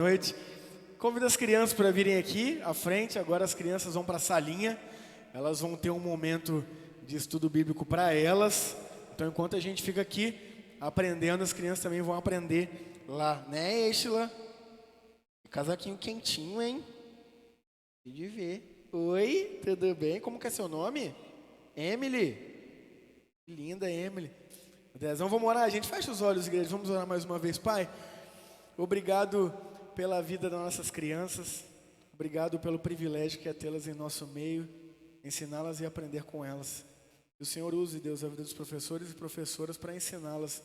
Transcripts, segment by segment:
Noite. Convido as crianças para virem aqui à frente. Agora as crianças vão para a salinha. Elas vão ter um momento de estudo bíblico para elas. Então, enquanto a gente fica aqui aprendendo, as crianças também vão aprender lá, né, Estila? Casaquinho quentinho, hein? De ver. Oi, tudo bem? Como que é seu nome? Emily. Que linda, Emily. Dezão, vamos orar. A gente fecha os olhos, igreja. Vamos orar mais uma vez, Pai. Obrigado pela vida das nossas crianças. Obrigado pelo privilégio que é tê-las em nosso meio, ensiná-las e aprender com elas. Que o Senhor use, Deus, a vida dos professores e professoras para ensiná-las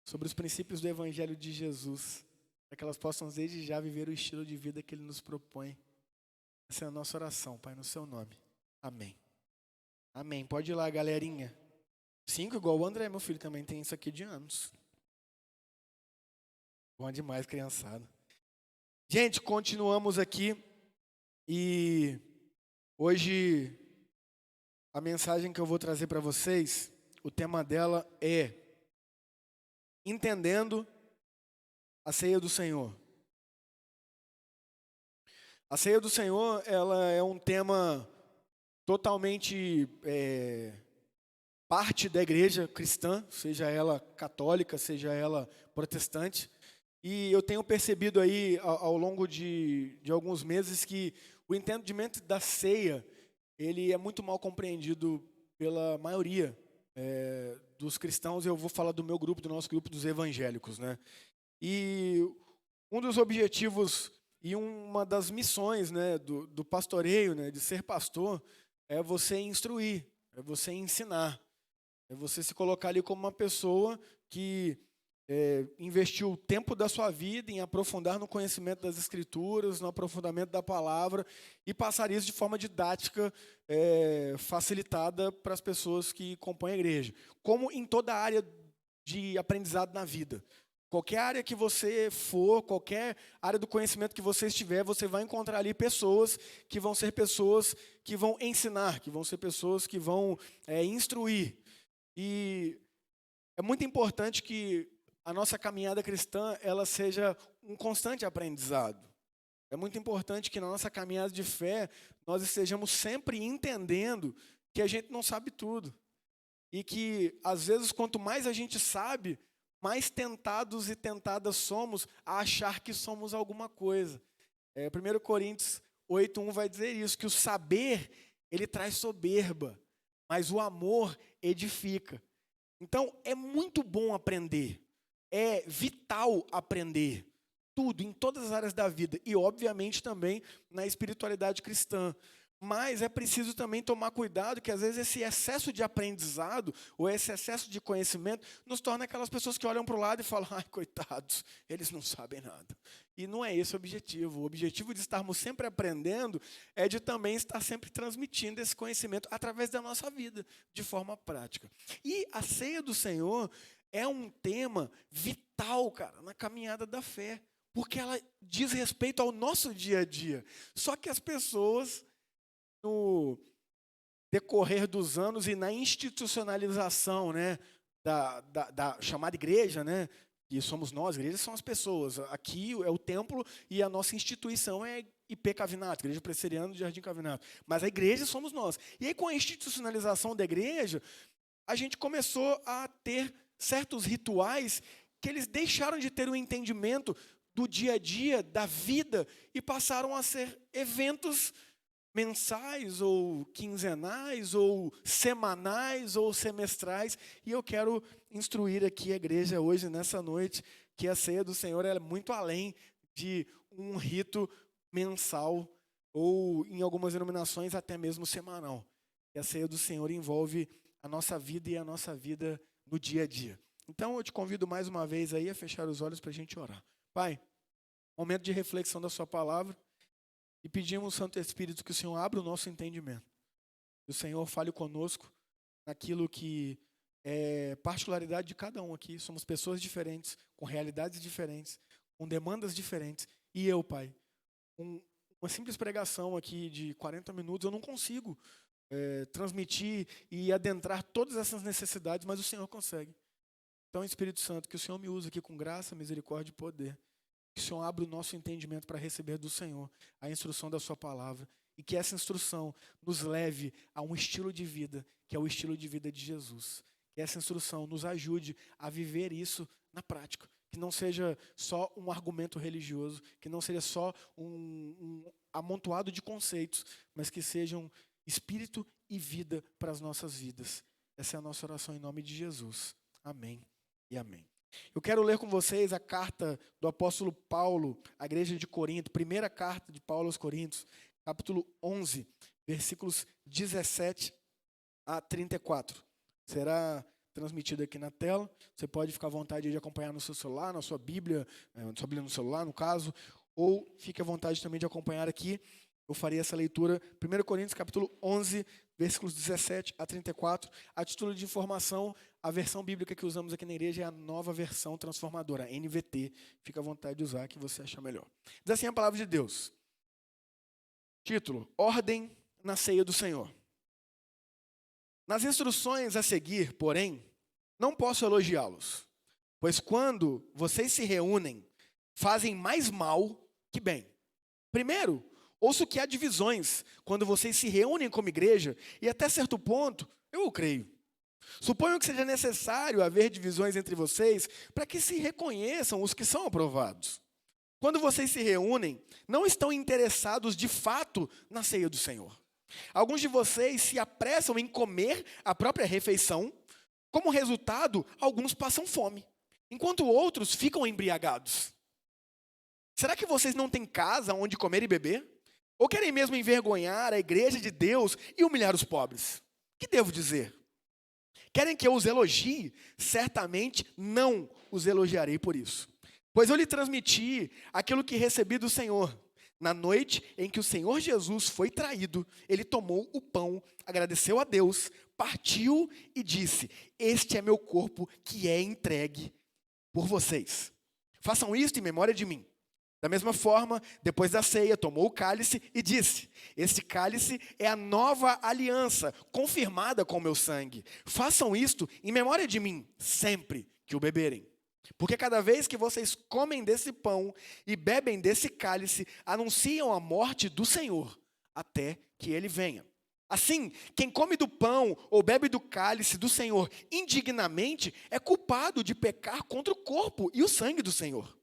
sobre os princípios do Evangelho de Jesus, para que elas possam desde já viver o estilo de vida que Ele nos propõe. Essa é a nossa oração, Pai, no Seu nome. Amém. Amém. Pode ir lá, galerinha. 5, igual o André, meu filho, também tem isso aqui de anos. Bom demais, criançada. Gente, continuamos aqui e hoje a mensagem que eu vou trazer para vocês, o tema dela é Entendendo a Ceia do Senhor. A Ceia do Senhor, ela é um tema totalmente parte da igreja cristã, seja ela católica, seja ela protestante. E eu tenho percebido aí, ao longo de alguns meses, que o entendimento da ceia, ele é muito mal compreendido pela maioria dos cristãos. Eu vou falar do meu grupo, do nosso grupo dos evangélicos, né? E um dos objetivos e uma das missões, né, do pastoreio, né, de ser pastor, é você instruir, é você ensinar, é você se colocar ali como uma pessoa que investiu o tempo da sua vida em aprofundar no conhecimento das Escrituras, no aprofundamento da palavra e passar isso de forma didática, facilitada para as pessoas que compõem a igreja. Como em toda área de aprendizado na vida. Qualquer área que você for, qualquer área do conhecimento que você estiver, você vai encontrar ali pessoas que vão ser pessoas que vão ensinar, que vão ser pessoas que vão instruir. E é muito importante que a nossa caminhada cristã ela seja um constante aprendizado. É muito importante que na nossa caminhada de fé nós estejamos sempre entendendo que a gente não sabe tudo. E que, às vezes, quanto mais a gente sabe, mais tentados e tentadas somos a achar que somos alguma coisa. 1 Coríntios 8:1 vai dizer isso, que o saber, ele traz soberba, mas o amor edifica. Então, é muito bom aprender. É vital aprender tudo, em todas as áreas da vida e, obviamente, também na espiritualidade cristã. Mas é preciso também tomar cuidado que, às vezes, esse excesso de aprendizado ou esse excesso de conhecimento nos torna aquelas pessoas que olham para o lado e falam, ai, coitados, eles não sabem nada. E não é esse o objetivo. O objetivo de estarmos sempre aprendendo é de também estar sempre transmitindo esse conhecimento através da nossa vida, de forma prática. E a ceia do Senhor é um tema vital, cara, na caminhada da fé, porque ela diz respeito ao nosso dia a dia. Só que as pessoas, no decorrer dos anos e na institucionalização, né, da chamada igreja, né, que somos nós, igrejas são as pessoas. Aqui é o templo e a nossa instituição é IP Cavinato, Igreja Presbiteriana do Jardim Cavinato. Mas a igreja somos nós. E aí, com a institucionalização da igreja, a gente começou a ter certos rituais que eles deixaram de ter o entendimento do dia a dia, da vida, e passaram a ser eventos mensais, ou quinzenais, ou semanais, ou semestrais. E eu quero instruir aqui a igreja hoje, nessa noite, que a ceia do Senhor é muito além de um rito mensal, ou em algumas denominações até mesmo semanal. E a ceia do Senhor envolve a nossa vida e a nossa vida no dia a dia. Então eu te convido mais uma vez aí a fechar os olhos para a gente orar. Pai, momento de reflexão da sua palavra e pedimos, Santo Espírito, que o Senhor abra o nosso entendimento. Que o Senhor fale conosco naquilo que é particularidade de cada um aqui. Somos pessoas diferentes, com realidades diferentes, com demandas diferentes. E eu, Pai, com uma simples pregação aqui de 40 minutos, eu não consigo transmitir e adentrar todas essas necessidades, mas o Senhor consegue. Então, Espírito Santo, que o Senhor me use aqui com graça, misericórdia e poder. Que o Senhor abra o nosso entendimento para receber do Senhor a instrução da sua palavra. E que essa instrução nos leve a um estilo de vida, que é o estilo de vida de Jesus. Que essa instrução nos ajude a viver isso na prática. Que não seja só um argumento religioso, que não seja só um amontoado de conceitos, mas que sejam espírito e vida para as nossas vidas. Essa é a nossa oração em nome de Jesus. Amém e amém. Eu quero ler com vocês a carta do apóstolo Paulo à igreja de Corinto, primeira carta de Paulo aos Coríntios, capítulo 11, versículos 17 a 34. Será transmitido aqui na tela. Você pode ficar à vontade de acompanhar no seu celular, na sua Bíblia no celular, no caso, ou fique à vontade também de acompanhar aqui. Eu farei essa leitura, 1 Coríntios, capítulo 11, versículos 17 a 34. A título de informação, a versão bíblica que usamos aqui na igreja é a nova versão transformadora, NVT. Fica à vontade de usar, a que você achar melhor. Diz assim a palavra de Deus. Título: Ordem na ceia do Senhor. Nas instruções a seguir, porém, não posso elogiá-los, pois quando vocês se reúnem, fazem mais mal que bem. Primeiro, ouço que há divisões quando vocês se reúnem como igreja, e até certo ponto, eu o creio. Suponho que seja necessário haver divisões entre vocês para que se reconheçam os que são aprovados. Quando vocês se reúnem, não estão interessados de fato na ceia do Senhor. Alguns de vocês se apressam em comer a própria refeição. Como resultado, alguns passam fome, enquanto outros ficam embriagados. Será que vocês não têm casa onde comer e beber? Ou querem mesmo envergonhar a igreja de Deus e humilhar os pobres? Que devo dizer? Querem que eu os elogie? Certamente não os elogiarei por isso. Pois eu lhe transmiti aquilo que recebi do Senhor. Na noite em que o Senhor Jesus foi traído, ele tomou o pão, agradeceu a Deus, partiu e disse: este é meu corpo que é entregue por vocês. Façam isto em memória de mim. Da mesma forma, depois da ceia, tomou o cálice e disse: este cálice é a nova aliança, confirmada com o meu sangue. Façam isto em memória de mim, sempre que o beberem. Porque cada vez que vocês comem desse pão e bebem desse cálice, anunciam a morte do Senhor, até que ele venha. Assim, quem come do pão ou bebe do cálice do Senhor indignamente é culpado de pecar contra o corpo e o sangue do Senhor.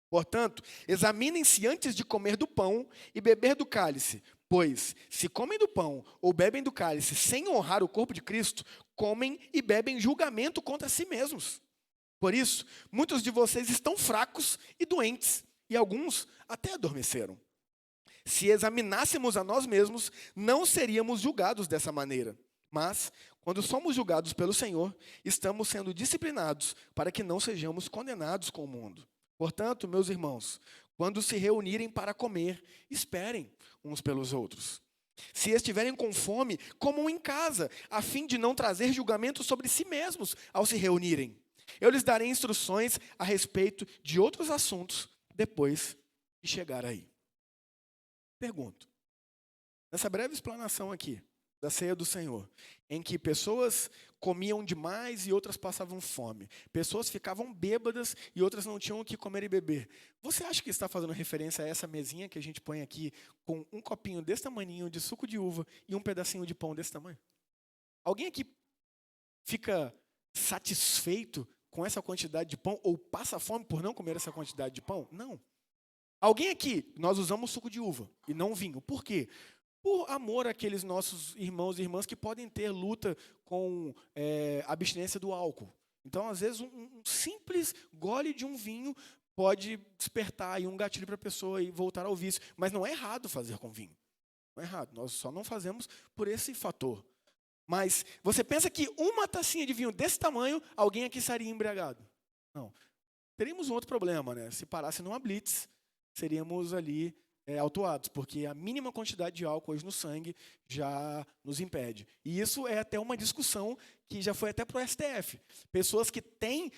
Portanto, examinem-se antes de comer do pão e beber do cálice, pois, se comem do pão ou bebem do cálice sem honrar o corpo de Cristo, comem e bebem julgamento contra si mesmos. Por isso, muitos de vocês estão fracos e doentes, e alguns até adormeceram. Se examinássemos a nós mesmos, não seríamos julgados dessa maneira. Mas, quando somos julgados pelo Senhor, estamos sendo disciplinados para que não sejamos condenados com o mundo. Portanto, meus irmãos, quando se reunirem para comer, esperem uns pelos outros. Se estiverem com fome, comam em casa, a fim de não trazer julgamento sobre si mesmos ao se reunirem. Eu lhes darei instruções a respeito de outros assuntos depois de chegar aí. Pergunto, nessa breve explanação aqui, da ceia do Senhor, em que pessoas comiam demais e outras passavam fome, pessoas ficavam bêbadas e outras não tinham o que comer e beber, você acha que está fazendo referência a essa mesinha que a gente põe aqui com um copinho desse tamanhinho de suco de uva e um pedacinho de pão desse tamanho? Alguém aqui fica satisfeito com essa quantidade de pão ou passa fome por não comer essa quantidade de pão? Não. Alguém aqui, nós usamos suco de uva e não vinho. Por quê? Por amor àqueles nossos irmãos e irmãs que podem ter luta com abstinência do álcool. Então, às vezes, um simples gole de um vinho pode despertar aí um gatilho para a pessoa e voltar ao vício. Mas não é errado fazer com vinho. Não é errado. Nós só não fazemos por esse fator. Mas você pensa que uma tacinha de vinho desse tamanho, alguém aqui estaria embriagado? Não. Teríamos um outro problema, né? Se parasse numa blitz, seríamos ali autuados, porque a mínima quantidade de álcool hoje no sangue já nos impede. E isso é até uma discussão que já foi até para o STF. Pessoas que têm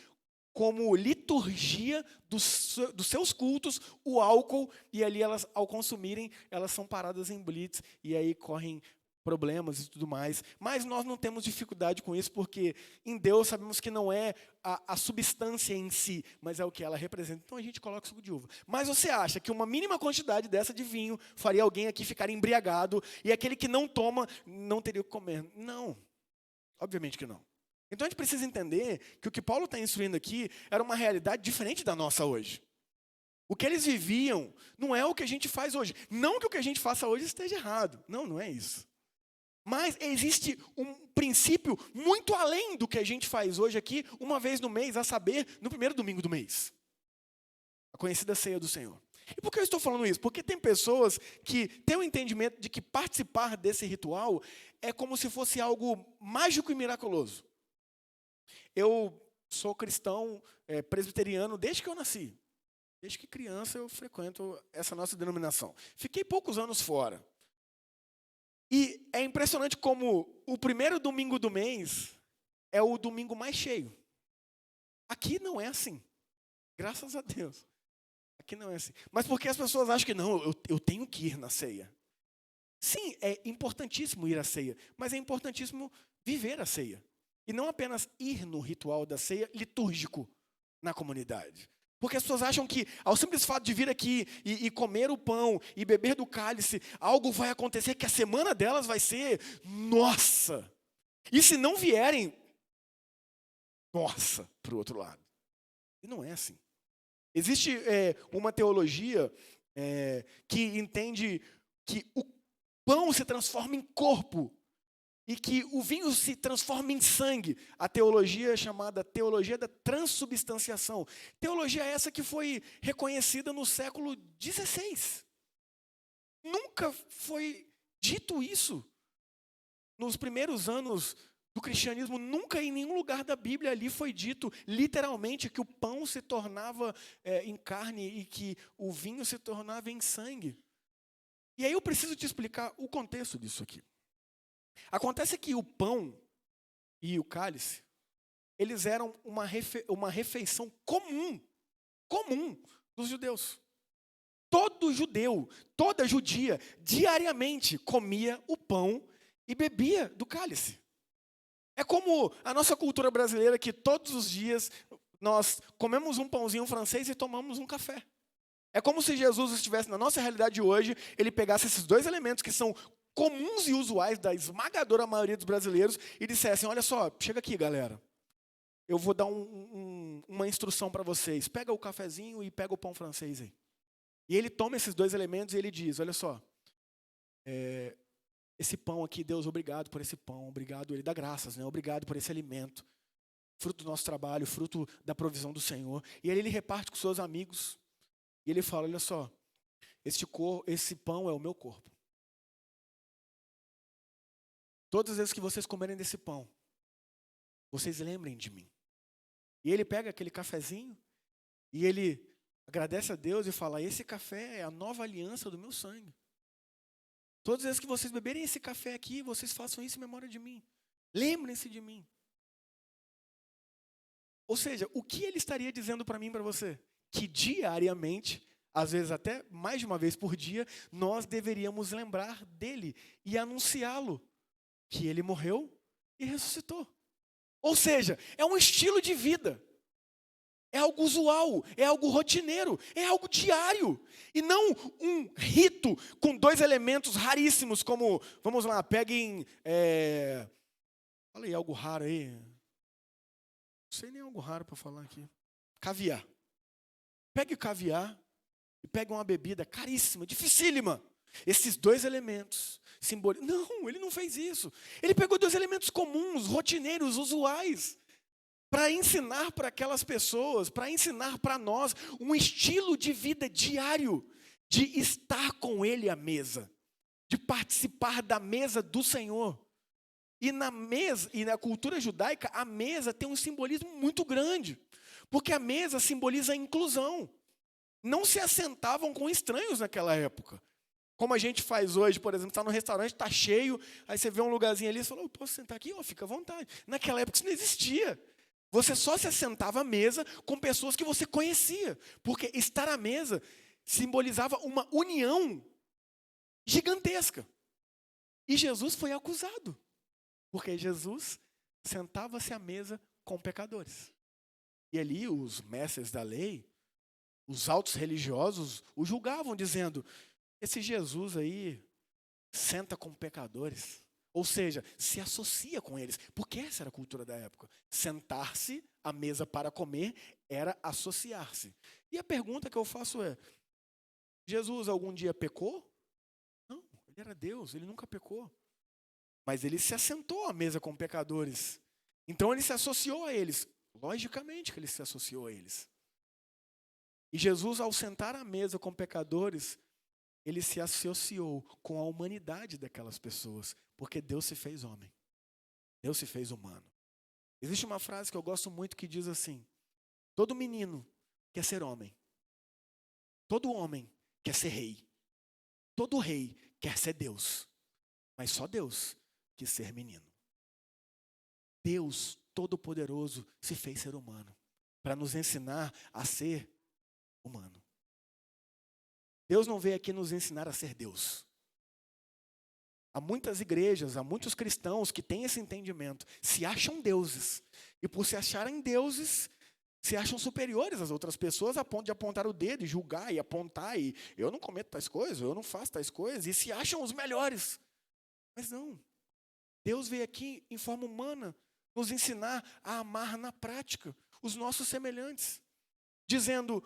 como liturgia dos seus cultos o álcool, e ali elas, ao consumirem, elas são paradas em blitz, e aí correm problemas e tudo mais. Mas nós não temos dificuldade com isso, porque em Deus sabemos que não é a substância em si, mas é o que ela representa. Então a gente coloca suco de uva. Mas você acha que uma mínima quantidade dessa de vinho faria alguém aqui ficar embriagado e aquele que não toma não teria o que comer? Não, obviamente que não. Então a gente precisa entender que o que Paulo está instruindo aqui era uma realidade diferente da nossa hoje. O que eles viviam não é o que a gente faz hoje. Não que o que a gente faça hoje esteja errado. Não, não é isso. Mas existe um princípio muito além do que a gente faz hoje aqui, uma vez no mês, a saber, no primeiro domingo do mês. A conhecida ceia do Senhor. E por que eu estou falando isso? Porque tem pessoas que têm o entendimento de que participar desse ritual é como se fosse algo mágico e miraculoso. Eu sou cristão presbiteriano desde que eu nasci. Desde que criança eu frequento essa nossa denominação. Fiquei poucos anos fora. E é impressionante como o primeiro domingo do mês é o domingo mais cheio. Aqui não é assim. Graças a Deus. Aqui não é assim. Mas porque as pessoas acham que não, eu tenho que ir na ceia. Sim, é importantíssimo ir à ceia. Mas é importantíssimo viver a ceia. E não apenas ir no ritual da ceia litúrgico na comunidade. Porque as pessoas acham que, ao simples fato de vir aqui e comer o pão e beber do cálice, algo vai acontecer que a semana delas vai ser, nossa! E se não vierem, nossa, para o outro lado. E não é assim. Existe uma teologia que entende que o pão se transforma em corpo e que o vinho se transforma em sangue. A teologia é chamada teologia da transubstanciação. Teologia essa que foi reconhecida no século XVI. Nunca foi dito isso. Nos primeiros anos do cristianismo, nunca em nenhum lugar da Bíblia ali foi dito literalmente que o pão se tornava em carne e que o vinho se tornava em sangue. E aí eu preciso te explicar o contexto disso aqui. Acontece que o pão e o cálice, eles eram uma refeição comum dos judeus. Todo judeu, toda judia, diariamente comia o pão e bebia do cálice. É como a nossa cultura brasileira que todos os dias nós comemos um pãozinho francês e tomamos um café. É como se Jesus estivesse na nossa realidade hoje, ele pegasse esses dois elementos que são comuns e usuais da esmagadora maioria dos brasileiros e dissessem, olha só, chega aqui, galera. Eu vou dar uma instrução para vocês. Pega o cafezinho e pega o pão francês aí. E ele toma esses dois elementos e ele diz, olha só, esse pão aqui, Deus, obrigado por esse pão, obrigado, ele dá graças, né? Obrigado por esse alimento, fruto do nosso trabalho, fruto da provisão do Senhor. E aí ele reparte com seus amigos e ele fala, olha só, esse pão é o meu corpo. Todas as vezes que vocês comerem desse pão, vocês lembrem de mim. E ele pega aquele cafezinho e ele agradece a Deus e fala, esse café é a nova aliança do meu sangue. Todas as vezes que vocês beberem esse café aqui, vocês façam isso em memória de mim. Lembrem-se de mim. Ou seja, o que ele estaria dizendo para mim e para você? Que diariamente, às vezes até mais de uma vez por dia, nós deveríamos lembrar dele e anunciá-lo. Que ele morreu e ressuscitou. Ou seja, é um estilo de vida. É algo usual, é algo rotineiro, é algo diário. E não um rito com dois elementos raríssimos, como, vamos lá, peguem, fala aí, algo raro aí. Não sei nem algo raro para falar aqui. Caviar. Pegue o caviar e pegue uma bebida caríssima, dificílima. Esses dois elementos simbolizam. Não, ele não fez isso. Ele pegou dois elementos comuns, rotineiros, usuais, para ensinar para aquelas pessoas, para ensinar para nós um estilo de vida diário, de estar com ele à mesa, de participar da mesa do Senhor. E na mesa, e na cultura judaica, a mesa tem um simbolismo muito grande, porque a mesa simboliza a inclusão. Não se assentavam com estranhos naquela época. Como a gente faz hoje, por exemplo, está no restaurante, está cheio, aí você vê um lugarzinho ali e fala, posso sentar aqui? Fica à vontade. Naquela época isso não existia. Você só se assentava à mesa com pessoas que você conhecia, porque estar à mesa simbolizava uma união gigantesca. E Jesus foi acusado, porque Jesus sentava-se à mesa com pecadores. E ali os mestres da lei, os altos religiosos, o julgavam, dizendo: esse Jesus aí senta com pecadores. Ou seja, se associa com eles. Porque essa era a cultura da época. Sentar-se à mesa para comer era associar-se. E a pergunta que eu faço é: Jesus algum dia pecou? Não, ele era Deus, ele nunca pecou. Mas ele se assentou à mesa com pecadores. Então ele se associou a eles. Logicamente que ele se associou a eles. E Jesus, ao sentar à mesa com pecadores, ele se associou com a humanidade daquelas pessoas. Porque Deus se fez homem. Deus se fez humano. Existe uma frase que eu gosto muito que diz assim: todo menino quer ser homem. Todo homem quer ser rei. Todo rei quer ser Deus. Mas só Deus quis ser menino. Deus Todo-Poderoso se fez ser humano para nos ensinar a ser humano. Deus não veio aqui nos ensinar a ser Deus. Há muitas igrejas, há muitos cristãos que têm esse entendimento, se acham deuses. E por se acharem deuses, se acham superiores às outras pessoas a ponto de apontar o dedo e julgar e apontar. E eu não cometo tais coisas, eu não faço tais coisas. E se acham os melhores. Mas não. Deus veio aqui em forma humana nos ensinar a amar na prática os nossos semelhantes. Dizendo: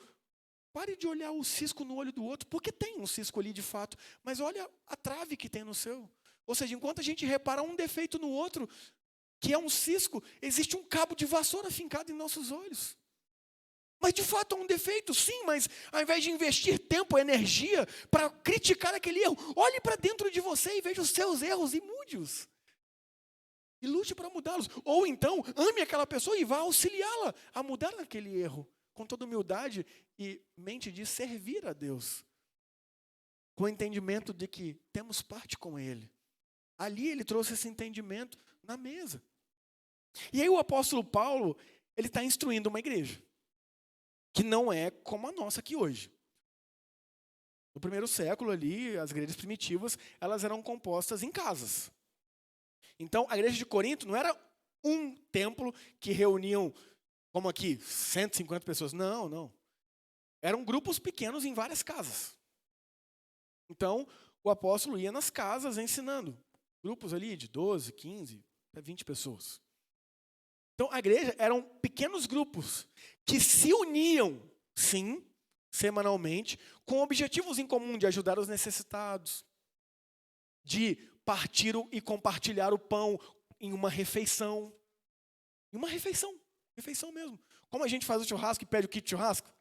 pare de olhar o cisco no olho do outro, porque tem um cisco ali de fato, mas olha a trave que tem no seu. Ou seja, enquanto a gente repara um defeito no outro, que é um cisco, existe um cabo de vassoura fincado em nossos olhos. Mas de fato é um defeito, sim, mas ao invés de investir tempo e energia para criticar aquele erro, olhe para dentro de você e veja os seus erros e mude-os. E lute para mudá-los. Ou então, ame aquela pessoa e vá auxiliá-la a mudar aquele erro. Com toda humildade e mente de servir a Deus. Com o entendimento de que temos parte com Ele. Ali ele trouxe esse entendimento na mesa. E aí o apóstolo Paulo, ele está instruindo uma igreja. Que não é como a nossa aqui hoje. No primeiro século ali, as igrejas primitivas, elas eram compostas em casas. Então, a igreja de Corinto não era um templo que reuniam, como aqui, 150 pessoas. Não, não. Eram grupos pequenos em várias casas. Então, o apóstolo ia nas casas ensinando. Grupos ali de 12, 15, até 20 pessoas. Então, a igreja eram pequenos grupos que se uniam, sim, semanalmente, com objetivos em comum de ajudar os necessitados, de partir e compartilhar o pão em uma refeição. Em uma refeição. Refeição mesmo. Como a gente faz o churrasco e pede o kit de churrasco.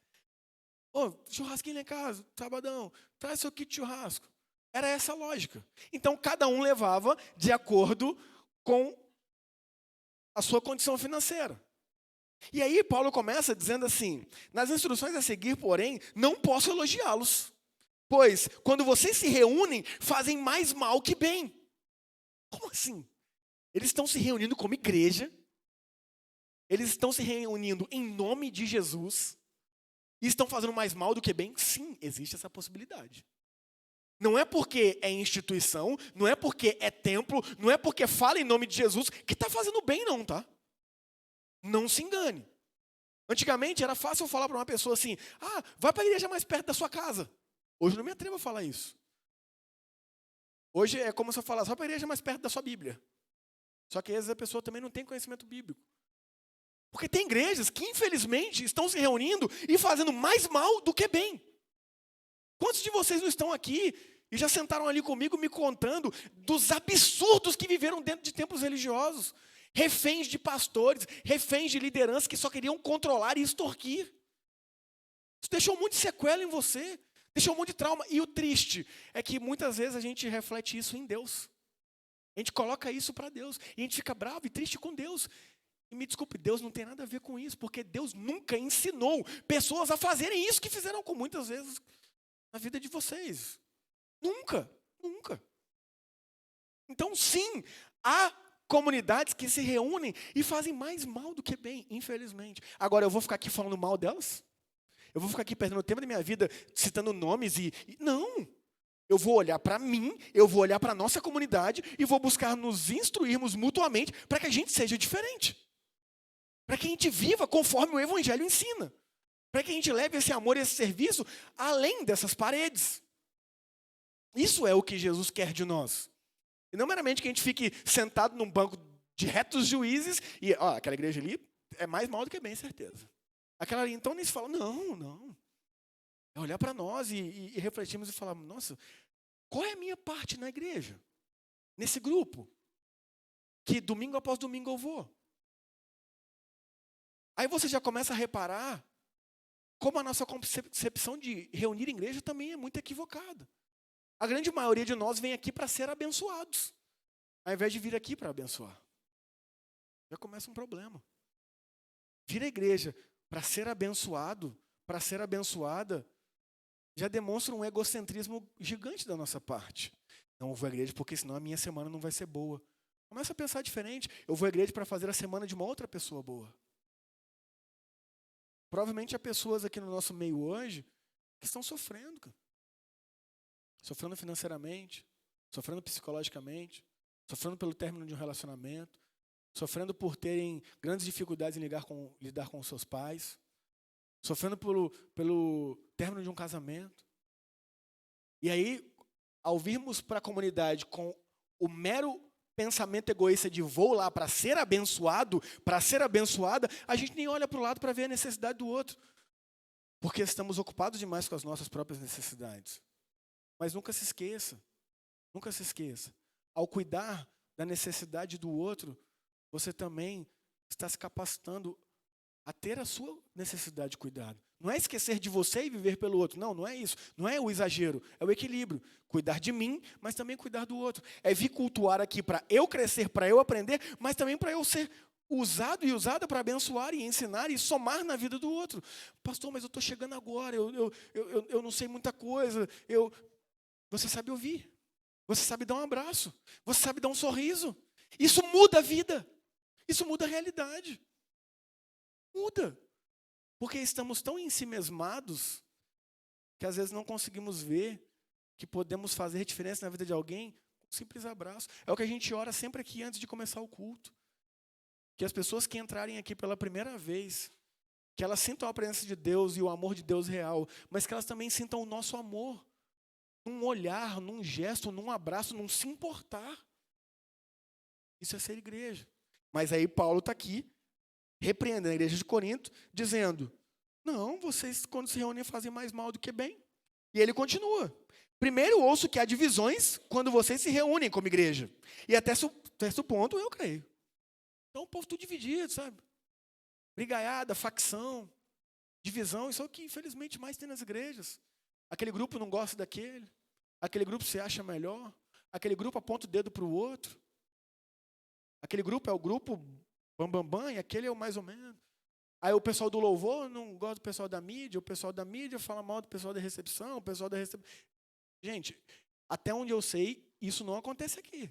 Ô, churrasquinho lá em casa, sabadão, traz seu kit de churrasco. Era essa a lógica. Então, cada um levava de acordo com a sua condição financeira. E aí, Paulo começa dizendo assim: nas instruções a seguir, porém, não posso elogiá-los. Pois, quando vocês se reúnem, fazem mais mal que bem. Como assim? Eles estão se reunindo como igreja. Eles estão se reunindo em nome de Jesus. E estão fazendo mais mal do que bem? Sim, existe essa possibilidade. Não é porque é instituição, não é porque é templo, não é porque fala em nome de Jesus que está fazendo bem não, tá? Não se engane. Antigamente era fácil eu falar para uma pessoa assim: ah, vai para a igreja mais perto da sua casa. Hoje eu não me atrevo a falar isso. Hoje é como se eu falasse: vai para a igreja mais perto da sua Bíblia. Só que às vezes a pessoa também não tem conhecimento bíblico. Porque tem igrejas que infelizmente estão se reunindo e fazendo mais mal do que bem. Quantos de vocês não estão aqui e já sentaram ali comigo me contando dos absurdos que viveram dentro de templos religiosos? Reféns de pastores, reféns de liderança que só queriam controlar e extorquir. Isso deixou muito sequela em você, deixou muito trauma. E o triste é que muitas vezes a gente reflete isso em Deus. A gente coloca isso para Deus e a gente fica bravo e triste com Deus. E me desculpe, Deus não tem nada a ver com isso, porque Deus nunca ensinou pessoas a fazerem isso que fizeram com muitas vezes na vida de vocês. Nunca, nunca. Então, sim, há comunidades que se reúnem e fazem mais mal do que bem, infelizmente. Agora, eu vou ficar aqui falando mal delas? Eu vou ficar aqui perdendo o tempo da minha vida citando nomes e não. Eu vou olhar para mim, eu vou olhar para a nossa comunidade e vou buscar nos instruirmos mutuamente para que a gente seja diferente. Para que a gente viva conforme o Evangelho ensina. Para que a gente leve esse amor e esse serviço além dessas paredes. Isso é o que Jesus quer de nós. E não meramente que a gente fique sentado num banco de retos juízes e, aquela igreja ali é mais mal do que bem, certeza. Aquela ali, então, nem se fala, não. É olhar para nós e refletirmos e falar, nossa, qual é a minha parte na igreja? Nesse grupo? Que domingo após domingo eu vou. Aí você já começa a reparar como a nossa concepção de reunir em igreja também é muito equivocada. A grande maioria de nós vem aqui para ser abençoados, ao invés de vir aqui para abençoar. Já começa um problema. Vir à igreja para ser abençoado, para ser abençoada, já demonstra um egocentrismo gigante da nossa parte. Não, eu vou à igreja porque senão a minha semana não vai ser boa. Começa a pensar diferente. Eu vou à igreja para fazer a semana de uma outra pessoa boa. Provavelmente há pessoas aqui no nosso meio hoje que estão sofrendo, cara. Sofrendo financeiramente, sofrendo psicologicamente, sofrendo pelo término de um relacionamento, sofrendo por terem grandes dificuldades em lidar com os seus pais, sofrendo pelo término de um casamento. E aí, ao virmos para a comunidade com o mero pensamento egoísta de vou lá para ser abençoado, para ser abençoada, a gente nem olha para o lado para ver a necessidade do outro. Porque estamos ocupados demais com as nossas próprias necessidades. Mas nunca se esqueça, ao cuidar da necessidade do outro, você também está se capacitando a ter a sua necessidade de cuidado. Não é esquecer de você e viver pelo outro. Não é isso. Não é o exagero. É o equilíbrio. Cuidar de mim, mas também cuidar do outro. É vir cultuar aqui para eu crescer, para eu aprender, mas também para eu ser usado e usada para abençoar e ensinar e somar na vida do outro. Pastor, mas eu estou chegando agora, eu não sei muita coisa. Você sabe ouvir. Você sabe dar um abraço. Você sabe dar um sorriso. Isso muda a vida. Isso muda a realidade. Muda. Porque estamos tão ensimesmados que às vezes não conseguimos ver que podemos fazer diferença na vida de alguém com um simples abraço. É o que a gente ora sempre aqui antes de começar o culto. Que as pessoas que entrarem aqui pela primeira vez, que elas sintam a presença de Deus e o amor de Deus real, mas que elas também sintam o nosso amor. Num olhar, num gesto, num abraço, num se importar. Isso é ser igreja. Mas aí Paulo está aqui, repreendendo a igreja de Corinto, dizendo, não, vocês quando se reúnem fazem mais mal do que bem. E ele continua. Primeiro ouço que há divisões quando vocês se reúnem como igreja. E até certo ponto eu creio. Então o povo tudo dividido, sabe? Brigaiada, facção, divisão, isso é o que infelizmente mais tem nas igrejas. Aquele grupo não gosta daquele. Aquele grupo se acha melhor. Aquele grupo aponta o dedo para o outro. Aquele grupo é o grupo bambambam e aquele é o mais ou menos. Aí o pessoal do louvor não gosta do pessoal da mídia. O pessoal da mídia fala mal do pessoal da recepção. O pessoal da recepção... Gente, até onde eu sei, isso não acontece aqui.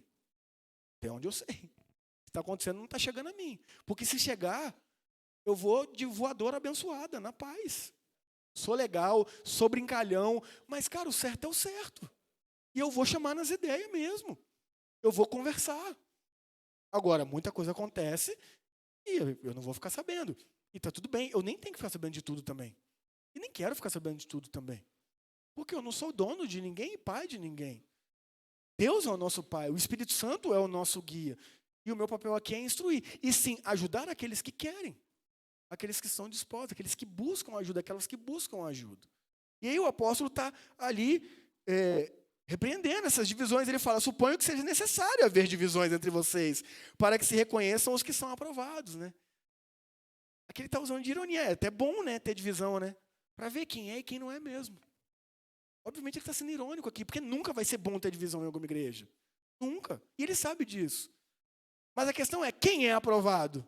Até onde eu sei. O que está acontecendo não está chegando a mim. Porque se chegar, eu vou de voadora abençoada, na paz. Sou legal, sou brincalhão, mas, cara, o certo é o certo. E eu vou chamar nas ideias mesmo. Eu vou conversar. Agora, muita coisa acontece e eu não vou ficar sabendo. E está tudo bem, eu nem tenho que ficar sabendo de tudo também. E nem quero ficar sabendo de tudo também. Porque eu não sou dono de ninguém e pai de ninguém. Deus é o nosso pai, o Espírito Santo é o nosso guia. E o meu papel aqui é instruir. E sim, ajudar aqueles que querem. Aqueles que estão dispostos, aqueles que buscam ajuda, aquelas que buscam ajuda. E aí o apóstolo está ali repreendendo essas divisões. Ele fala, suponho que seja necessário haver divisões entre vocês, para que se reconheçam os que são aprovados. Né? Aqui ele está usando de ironia. É até bom, né, ter divisão, né? Para ver quem é e quem não é mesmo. Obviamente ele está sendo irônico aqui, porque nunca vai ser bom ter divisão em alguma igreja. Nunca. E ele sabe disso. Mas a questão é, quem é aprovado?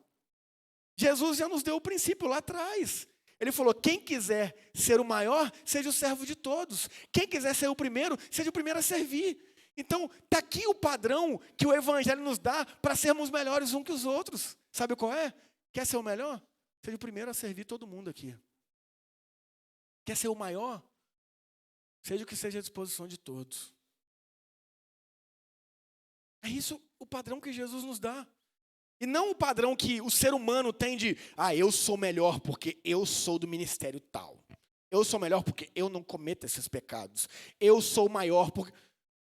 Jesus já nos deu o princípio lá atrás. Ele falou, quem quiser ser o maior, seja o servo de todos. Quem quiser ser o primeiro, seja o primeiro a servir. Então, está aqui o padrão que o Evangelho nos dá para sermos melhores uns que os outros. Sabe qual é? Quer ser o melhor? Seja o primeiro a servir todo mundo aqui. Quer ser o maior? Seja o que seja à disposição de todos. É isso o padrão que Jesus nos dá. E não o padrão que o ser humano tem de, eu sou melhor porque eu sou do ministério tal. Eu sou melhor porque eu não cometo esses pecados. Eu sou maior porque...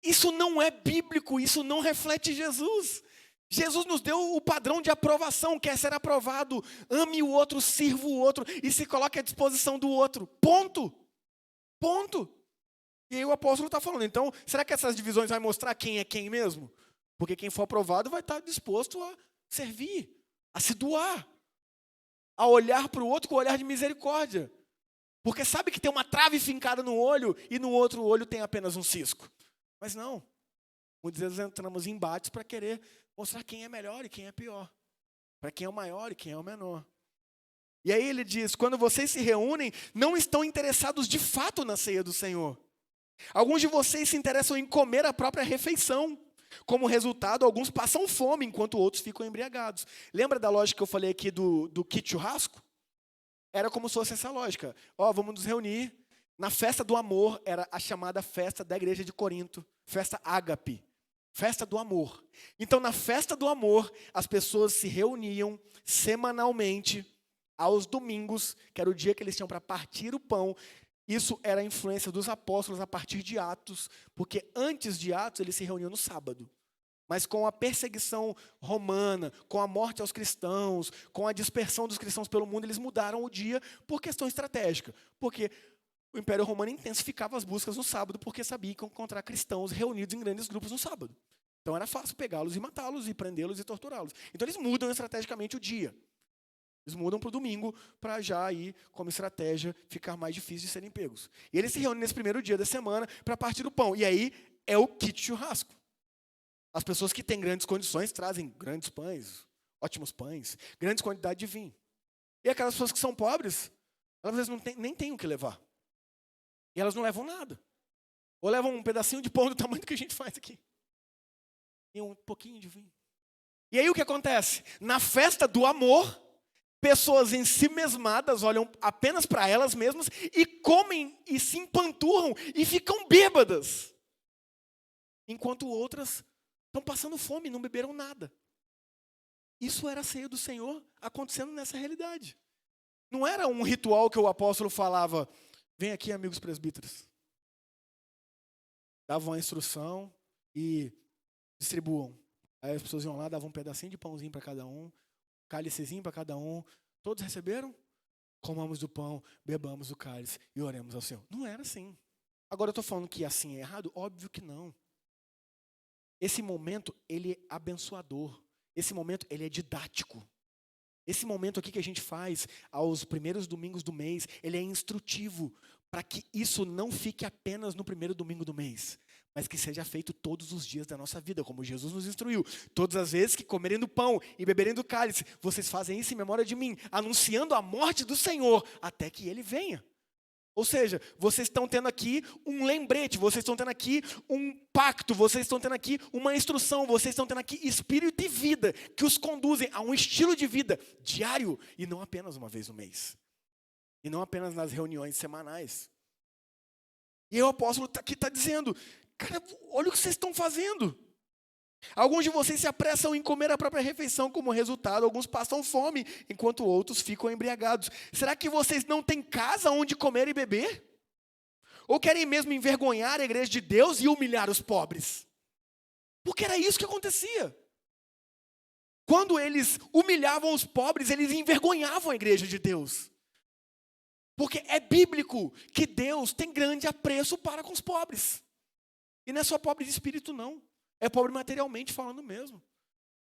Isso não é bíblico, isso não reflete Jesus. Jesus nos deu o padrão de aprovação, quer ser aprovado. Ame o outro, sirva o outro e se coloque à disposição do outro. Ponto. Ponto. E aí o apóstolo está falando, então, será que essas divisões vão mostrar quem é quem mesmo? Porque quem for aprovado vai estar disposto a servir, a se doar, a olhar para o outro com um olhar de misericórdia. Porque sabe que tem uma trave fincada no olho e no outro olho tem apenas um cisco. Mas não. Muitas vezes entramos em embates para querer mostrar quem é melhor e quem é pior. Para quem é o maior e quem é o menor. E aí ele diz, quando vocês se reúnem, não estão interessados de fato na ceia do Senhor. Alguns de vocês se interessam em comer a própria refeição. Como resultado, alguns passam fome, enquanto outros ficam embriagados. Lembra da lógica que eu falei aqui do kit churrasco? Era como se fosse essa lógica. Vamos nos reunir. Na festa do amor, era a chamada festa da igreja de Corinto. Festa ágape. Festa do amor. Então, na festa do amor, as pessoas se reuniam semanalmente, aos domingos, que era o dia que eles tinham para partir o pão. Isso era a influência dos apóstolos a partir de Atos, porque antes de Atos eles se reuniam no sábado. Mas com a perseguição romana, com a morte aos cristãos, com a dispersão dos cristãos pelo mundo, eles mudaram o dia por questão estratégica. Porque o Império Romano intensificava as buscas no sábado, porque sabia que encontrar cristãos reunidos em grandes grupos no sábado. Então era fácil pegá-los e matá-los, e prendê-los e torturá-los. Então eles mudam estrategicamente o dia. Eles mudam para o domingo para já aí, como estratégia, ficar mais difícil de serem pegos. E eles se reúnem nesse primeiro dia da semana para partir o pão. E aí é o kit churrasco. As pessoas que têm grandes condições trazem grandes pães, ótimos pães, grandes quantidades de vinho. E aquelas pessoas que são pobres, elas às vezes nem têm o que levar. E elas não levam nada. Ou levam um pedacinho de pão do tamanho do que a gente faz aqui. E um pouquinho de vinho. E aí o que acontece? Na festa do amor, pessoas em si mesmadas olham apenas para elas mesmas e comem e se empanturram e ficam bêbadas. Enquanto outras estão passando fome e não beberam nada. Isso era a ceia do Senhor acontecendo nessa realidade. Não era um ritual que o apóstolo falava, vem aqui, amigos presbíteros. Davam a instrução e distribuam. Aí as pessoas iam lá, davam um pedacinho de pãozinho para cada um, cálicezinho para cada um. Todos receberam? Comamos do pão, bebamos do cálice e oremos ao Senhor. Não era assim. Agora eu estou falando que assim é errado? Óbvio que não. Esse momento, ele é abençoador. Esse momento, ele é didático. Esse momento aqui que a gente faz aos primeiros domingos do mês, ele é instrutivo para que isso não fique apenas no primeiro domingo do mês, mas que seja feito todos os dias da nossa vida, como Jesus nos instruiu. Todas as vezes que comerem do pão e beberem do cálice, vocês fazem isso em memória de mim, anunciando a morte do Senhor até que Ele venha. Ou seja, vocês estão tendo aqui um lembrete, vocês estão tendo aqui um pacto, vocês estão tendo aqui uma instrução, vocês estão tendo aqui espírito e vida que os conduzem a um estilo de vida diário e não apenas uma vez no mês. E não apenas nas reuniões semanais. E aí o apóstolo aqui está dizendo, cara, olha o que vocês estão fazendo. Alguns de vocês se apressam em comer a própria refeição, como resultado, alguns passam fome, enquanto outros ficam embriagados. Será que vocês não têm casa onde comer e beber? Ou querem mesmo envergonhar a igreja de Deus e humilhar os pobres? Porque era isso que acontecia. Quando eles humilhavam os pobres, eles envergonhavam a igreja de Deus. Porque é bíblico que Deus tem grande apreço para com os pobres. E não é só pobre de espírito, não. É pobre materialmente falando mesmo.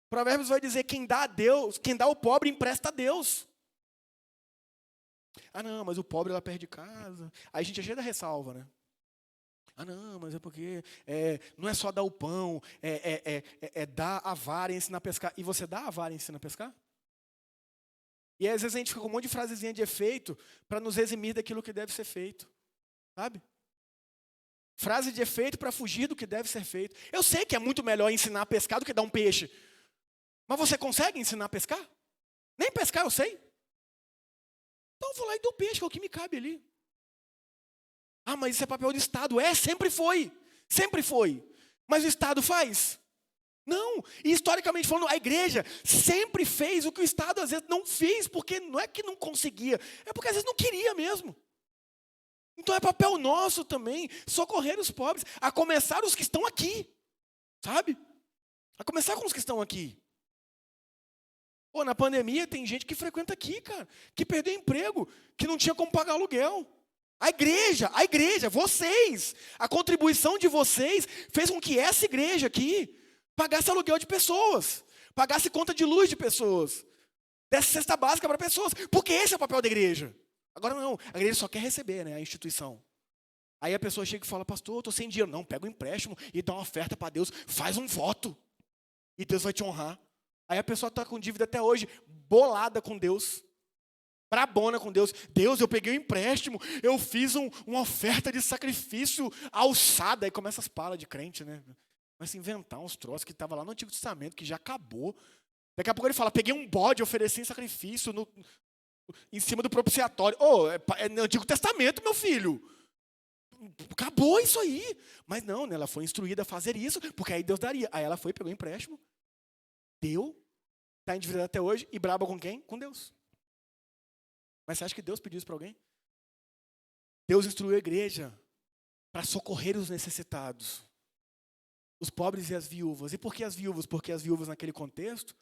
Provérbios vai dizer, quem dá a Deus, quem dá ao pobre empresta a Deus. Ah não, mas o pobre ela perde casa. Aí a gente é cheio da ressalva, né? Ah não, mas é porque não é só dar o pão, é dar a vara e ensinar a pescar. E você dá a vara e ensina a pescar? E às vezes a gente fica com um monte de frasezinha de efeito para nos eximir daquilo que deve ser feito. Sabe? Frase de efeito para fugir do que deve ser feito. Eu sei que é muito melhor ensinar a pescar do que dar um peixe. Mas você consegue ensinar a pescar? Nem pescar eu sei. Então eu vou lá e dou peixe, que é o que me cabe ali. Ah, mas isso é papel do Estado. Sempre foi. Sempre foi. Mas o Estado faz. Não, e historicamente falando, a igreja sempre fez o que o Estado às vezes não fez, porque não é que não conseguia, é porque às vezes não queria mesmo. Então é papel nosso também socorrer os pobres, a começar os que estão aqui, sabe? A começar com os que estão aqui. Pô, na pandemia tem gente que frequenta aqui, cara, que perdeu emprego, que não tinha como pagar aluguel. A igreja, vocês, a contribuição de vocês fez com que essa igreja aqui pagasse aluguel de pessoas, pagasse conta de luz de pessoas, desse cesta básica para pessoas, porque esse é o papel da igreja. Agora não, a igreja só quer receber, né, a instituição. Aí a pessoa chega e fala, pastor, eu estou sem dinheiro. Não, pega um empréstimo e dá uma oferta para Deus, faz um voto, e Deus vai te honrar. Aí a pessoa está com dívida até hoje, bolada com Deus, brabona com Deus. Deus, eu peguei um empréstimo, eu fiz uma oferta de sacrifício alçada. Aí começa as palas de crente, né? Começa a inventar uns troços que estava lá no Antigo Testamento, que já acabou. Daqui a pouco ele fala, peguei um bode, ofereci em sacrifício em cima do propiciatório. É no Antigo Testamento, meu filho. Acabou isso aí. Mas não, né, ela foi instruída a fazer isso, porque aí Deus daria. Aí ela foi, pegou um empréstimo, deu, está endividada até hoje, e braba com quem? Com Deus. Mas você acha que Deus pediu isso para alguém? Deus instruiu a igreja para socorrer os necessitados, os pobres e as viúvas. E por que as viúvas? Porque as viúvas naquele contexto,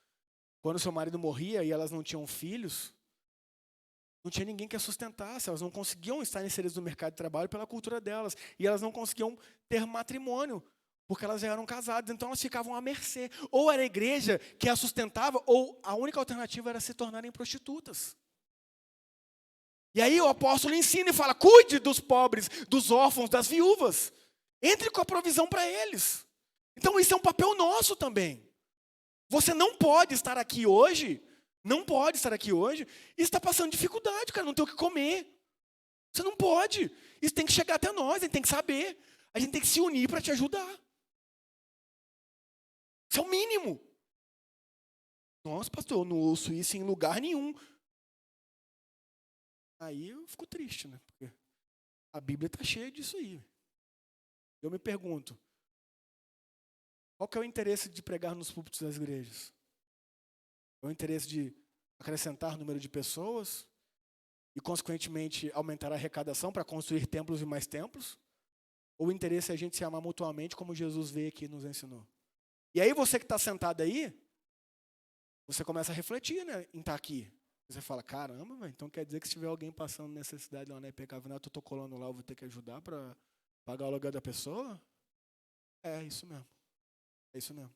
quando seu marido morria e elas não tinham filhos, não tinha ninguém que as sustentasse, elas não conseguiam estar inseridas no mercado de trabalho pela cultura delas, e elas não conseguiam ter matrimônio, porque elas já eram casadas, então elas ficavam à mercê. Ou era a igreja que as sustentava, ou a única alternativa era se tornarem prostitutas. E aí o apóstolo ensina e fala, cuide dos pobres, dos órfãos, das viúvas. Entre com a provisão para eles. Então isso é um papel nosso também. Você não pode estar aqui hoje, e estar passando dificuldade, cara, não tem o que comer. Você não pode. Isso tem que chegar até nós, a gente tem que saber. A gente tem que se unir para te ajudar. Isso é o mínimo. Nossa, pastor, eu não ouço isso em lugar nenhum. Aí eu fico triste, né? Porque a Bíblia está cheia disso aí. Eu me pergunto, qual que é o interesse de pregar nos púlpitos das igrejas? É o interesse de acrescentar número de pessoas e, consequentemente, aumentar a arrecadação para construir templos e mais templos? Ou o interesse é a gente se amar mutuamente, como Jesus veio aqui e nos ensinou? E aí você que está sentado aí, você começa a refletir, né, em estar aqui. Você fala, caramba, véio, então quer dizer que se tiver alguém passando necessidade lá na IPCAVNAT, eu estou colando lá, eu vou ter que ajudar para pagar o aluguel da pessoa? É isso mesmo. É isso mesmo.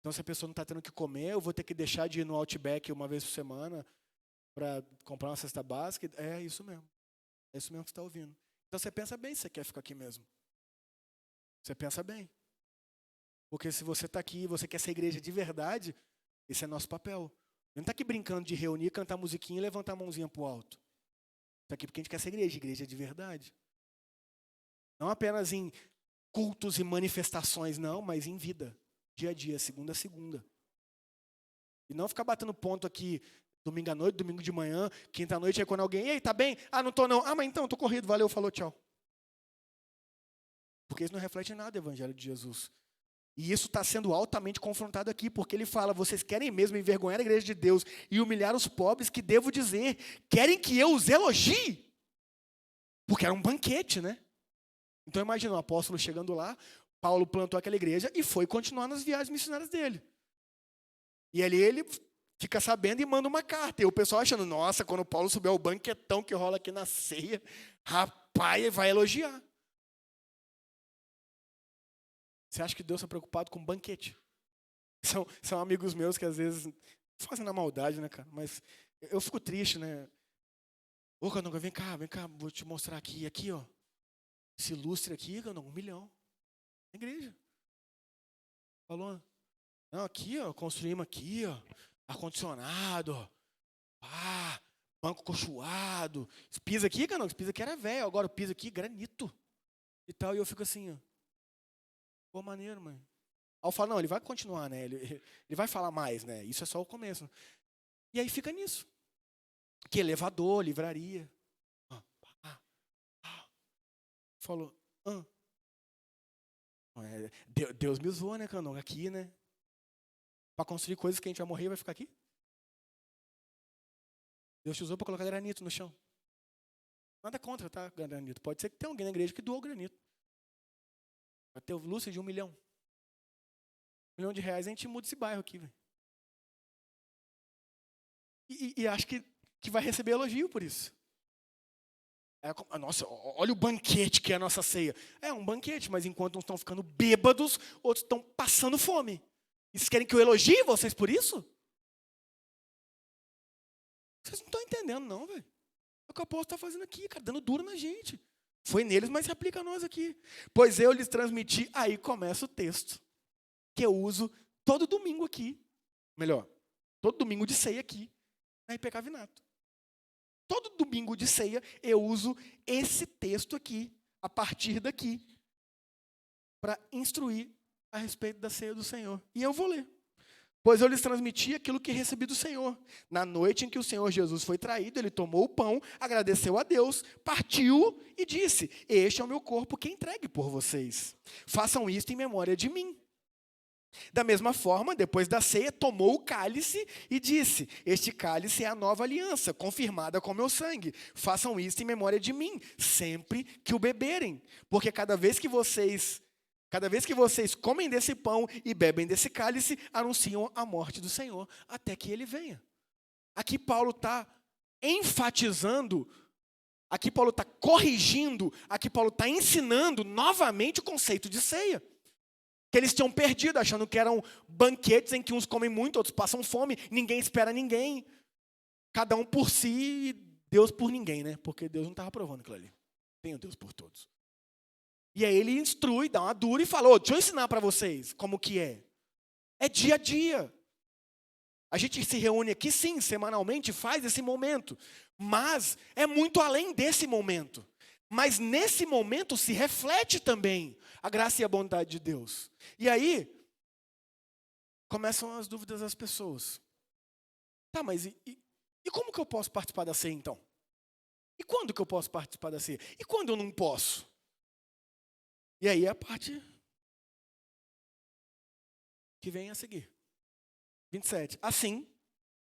Então, se a pessoa não está tendo o que comer, eu vou ter que deixar de ir no Outback uma vez por semana para comprar uma cesta básica. É isso mesmo. É isso mesmo que você está ouvindo. Então, você pensa bem se você quer ficar aqui mesmo. Você pensa bem. Porque se você está aqui e você quer ser igreja de verdade, esse é nosso papel. Não está aqui brincando de reunir, cantar musiquinha e levantar a mãozinha para o alto. Está aqui porque a gente quer ser igreja de verdade. Não apenas em cultos e manifestações, não, mas em vida. Dia a dia, segunda a segunda. E não ficar batendo ponto aqui domingo à noite, domingo de manhã, quinta à noite, aí quando alguém, ei, tá bem? Ah, não tô não. Ah, mas então, tô corrido, valeu, falou, tchau. Porque isso não reflete nada do evangelho de Jesus. E isso está sendo altamente confrontado aqui, porque ele fala, vocês querem mesmo envergonhar a igreja de Deus e humilhar os pobres, que devo dizer, querem que eu os elogie? Porque era um banquete, né? Então imagina o apóstolo chegando lá, Paulo plantou aquela igreja e foi continuar nas viagens missionárias dele. E ali ele fica sabendo e manda uma carta. E o pessoal achando, nossa, quando Paulo subir ao banquetão que rola aqui na ceia, rapaz, vai elogiar. Você acha que Deus está preocupado com banquete? São amigos meus que às vezes fazem na maldade, né, cara? Mas eu fico triste, né? Ô, Canonga, vem cá, vou te mostrar aqui, ó. Esse lustre aqui, Canonga, 1 milhão. Na igreja. Falou, não, aqui, ó, construímos aqui, ó, ar-condicionado, ó. Banco cochoado. Esse piso aqui, Canonga, esse piso aqui era velho, agora o piso aqui, granito. E tal, e eu fico assim, ó. Pô, maneiro, mãe. Aí eu falo, não, ele vai continuar, né? Ele vai falar mais, né? Isso é só o começo. E aí fica nisso. Que elevador, livraria. Falou, Deus me usou, né, Candonga? Aqui, né? Para construir coisas que a gente vai morrer e vai ficar aqui. Deus te usou para colocar granito no chão. Nada contra, tá, granito. Pode ser que tenha alguém na igreja que doou granito. Vai ter lúcia de 1 milhão. 1 milhão de reais, a gente muda esse bairro aqui, velho. E acho que vai receber elogio por isso. Nossa, olha o banquete que é a nossa ceia. É um banquete, mas enquanto uns estão ficando bêbados, outros estão passando fome. E vocês querem que eu elogie vocês por isso? Vocês não estão entendendo, não, velho. É o que o apóstolo está fazendo aqui, cara, dando duro na gente. Foi neles, mas se aplica a nós aqui. Pois eu lhes transmiti, aí começa o texto, que eu uso todo domingo aqui. Melhor, todo domingo de ceia aqui, na IPK Vinato. Todo domingo de ceia eu uso esse texto aqui, a partir daqui, para instruir a respeito da ceia do Senhor. E eu vou ler. Pois eu lhes transmiti aquilo que recebi do Senhor. Na noite em que o Senhor Jesus foi traído, ele tomou o pão, agradeceu a Deus, partiu e disse: este é o meu corpo que é entregue por vocês. Façam isto em memória de mim. Da mesma forma, depois da ceia, tomou o cálice e disse: este cálice é a nova aliança, confirmada com meu sangue. Façam isto em memória de mim, sempre que o beberem. Porque cada vez que vocês comem desse pão e bebem desse cálice, anunciam a morte do Senhor, até que ele venha. Aqui Paulo está enfatizando, aqui Paulo está corrigindo, aqui Paulo está ensinando novamente o conceito de ceia. Que eles tinham perdido, achando que eram banquetes em que uns comem muito, outros passam fome, ninguém espera ninguém. Cada um por si e Deus por ninguém, né? Porque Deus não estava provando aquilo ali. Tem o Deus por todos. E aí ele instrui, dá uma dura e fala: deixa eu ensinar para vocês como que é. É dia a dia. A gente se reúne aqui, sim, semanalmente, faz esse momento. Mas é muito além desse momento. Mas nesse momento se reflete também a graça e a bondade de Deus. E aí, começam as dúvidas das pessoas. Tá, mas e como que eu posso participar da ceia, então? E quando que eu posso participar da ceia? E quando eu não posso? E aí é a parte que vem a seguir. 27. Assim,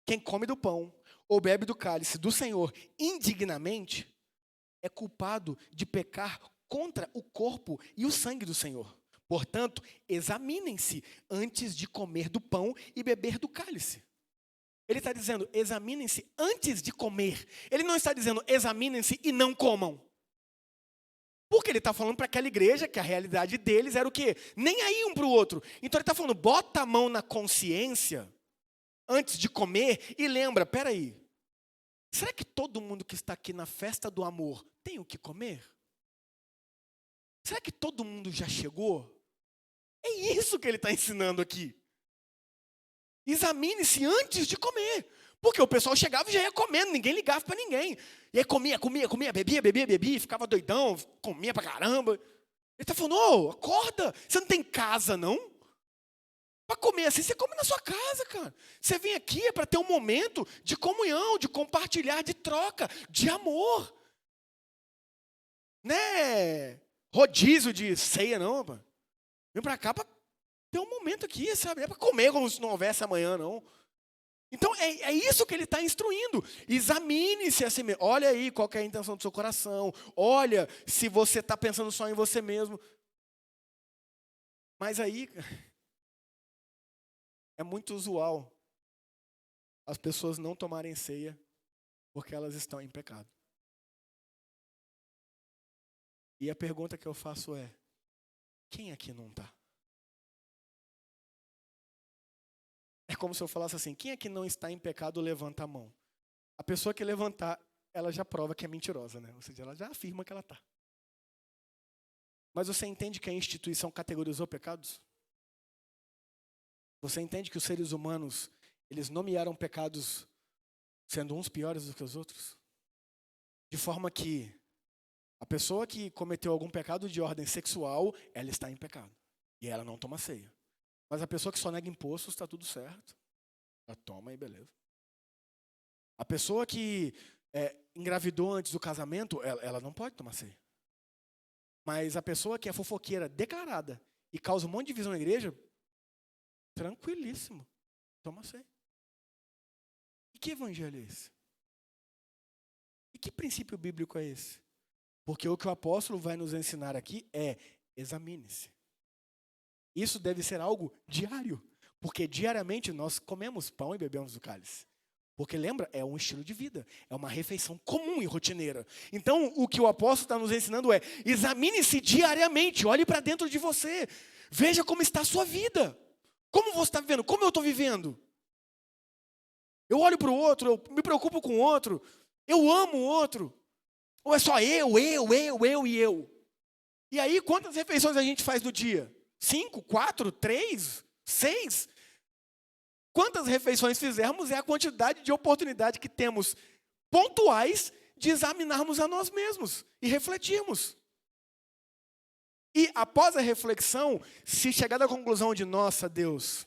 quem come do pão ou bebe do cálice do Senhor indignamente é culpado de pecar contra o corpo e o sangue do Senhor. Portanto, examinem-se antes de comer do pão e beber do cálice. Ele está dizendo, examinem-se antes de comer. Ele não está dizendo, examinem-se e não comam. Porque ele está falando para aquela igreja que a realidade deles era o quê? Nem aí um para o outro. Então ele está falando, bota a mão na consciência antes de comer e lembra, peraí, será que todo mundo que está aqui na festa do amor tem o que comer? Será que todo mundo já chegou? É isso que ele está ensinando aqui. Examine-se antes de comer. Porque o pessoal chegava e já ia comendo, ninguém ligava para ninguém. E aí comia, bebia, ficava doidão, comia pra caramba. Ele está falando, acorda, você não tem casa não? Para comer assim, você come na sua casa, cara. Você vem aqui é para ter um momento de comunhão, de compartilhar, de troca, de amor. Né? Rodízio de ceia, não, pá. Vem para cá para ter um momento aqui, sabe? É para comer como se não houvesse amanhã, não. Então, é isso que ele está instruindo. Examine-se assim mesmo. Olha aí qual que é a intenção do seu coração. Olha se você está pensando só em você mesmo. Mas aí, é muito usual as pessoas não tomarem ceia porque elas estão em pecado. E a pergunta que eu faço é, quem aqui não está? É como se eu falasse assim, quem aqui não está em pecado, levanta a mão. A pessoa que levantar, ela já prova que é mentirosa, né? Ou seja, ela já afirma que ela está. Mas você entende que a instituição categorizou pecados? Você entende que os seres humanos, eles nomearam pecados sendo uns piores do que os outros? De forma que a pessoa que cometeu algum pecado de ordem sexual, ela está em pecado. E ela não toma ceia. Mas a pessoa que só nega impostos, está tudo certo. Ela toma e beleza. A pessoa que engravidou antes do casamento, ela não pode tomar ceia. Mas a pessoa que é fofoqueira declarada e causa um monte de divisão na igreja, tranquilíssimo. Toma ceia. E que evangelho é esse? E que princípio bíblico é esse? Porque o que o apóstolo vai nos ensinar aqui é: examine-se. Isso deve ser algo diário, porque diariamente nós comemos pão e bebemos do cálice. Porque lembra, é um estilo de vida, é uma refeição comum e rotineira. Então, o que o apóstolo está nos ensinando é: examine-se diariamente, olhe para dentro de você, veja como está a sua vida. Como você está vivendo? Como eu estou vivendo? Eu olho para o outro, eu me preocupo com o outro, eu amo o outro. Ou é só eu e eu? E aí, quantas refeições a gente faz no dia? 5, 4, 3, 6? Quantas refeições fizermos é a quantidade de oportunidade que temos pontuais de examinarmos a nós mesmos e refletirmos. E após a reflexão, se chegar à conclusão de: nossa, Deus,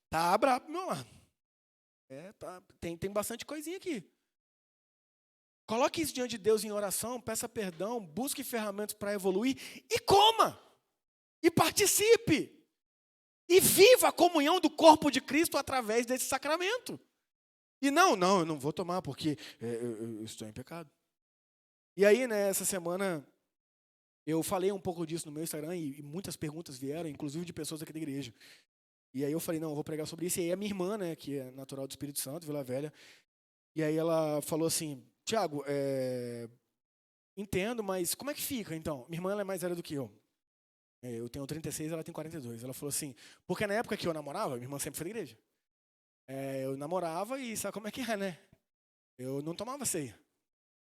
tá brabo pro meu lado. Tem bastante coisinha aqui. Coloque isso diante de Deus em oração, peça perdão, busque ferramentas para evoluir e coma, e participe, e viva a comunhão do corpo de Cristo através desse sacramento. E não, eu não vou tomar porque eu estou em pecado. E aí, né, essa semana, eu falei um pouco disso no meu Instagram e muitas perguntas vieram, inclusive de pessoas aqui da igreja. E aí eu falei: não, eu vou pregar sobre isso. E aí a minha irmã, né, que é natural do Espírito Santo, Vila Velha, e aí ela falou assim: Tiago, entendo, mas como é que fica, então? Minha irmã ela é mais velha do que eu. Eu tenho 36, ela tem 42. Ela falou assim: porque na época que eu namorava, minha irmã sempre foi da igreja. Eu namorava e sabe como é que é, né? Eu não tomava ceia,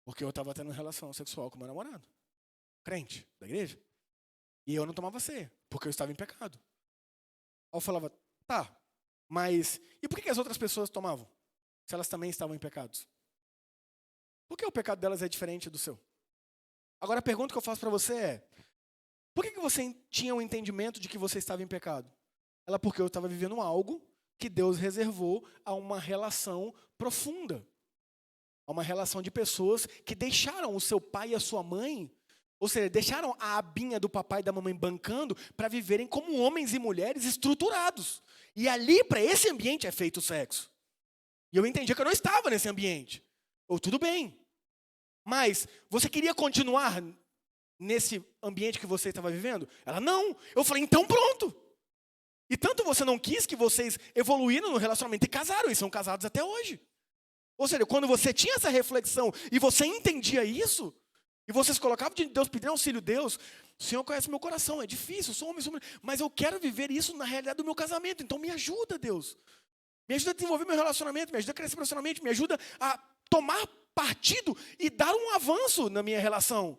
porque eu estava tendo relação sexual com meu namorado, crente, da igreja. E eu não tomava ceia, porque eu estava em pecado. Aí eu falava: tá, mas e por que as outras pessoas tomavam, se elas também estavam em pecados? Por que o pecado delas é diferente do seu? Agora a pergunta que eu faço para você é: por que você tinha o entendimento de que você estava em pecado? Porque eu estava vivendo algo que Deus reservou a uma relação profunda. A uma relação de pessoas que deixaram o seu pai e a sua mãe, ou seja, deixaram a abinha do papai e da mamãe bancando para viverem como homens e mulheres estruturados. E ali, para esse ambiente, é feito o sexo. E eu entendi que eu não estava nesse ambiente. Tudo bem. Mas você queria continuar nesse ambiente que você estava vivendo? Ela: não. Eu falei: então pronto. E tanto você não quis que vocês evoluíram no relacionamento e casaram, e são casados até hoje. Ou seja, quando você tinha essa reflexão e você entendia isso, e você se colocava diante de Deus, pedindo auxílio a Deus: o Senhor conhece meu coração, é difícil, eu sou homem, mas eu quero viver isso na realidade do meu casamento, então me ajuda, Deus. Me ajuda a desenvolver meu relacionamento, me ajuda a crescer profissionalmente, me ajuda a tomar partido e dar um avanço na minha relação.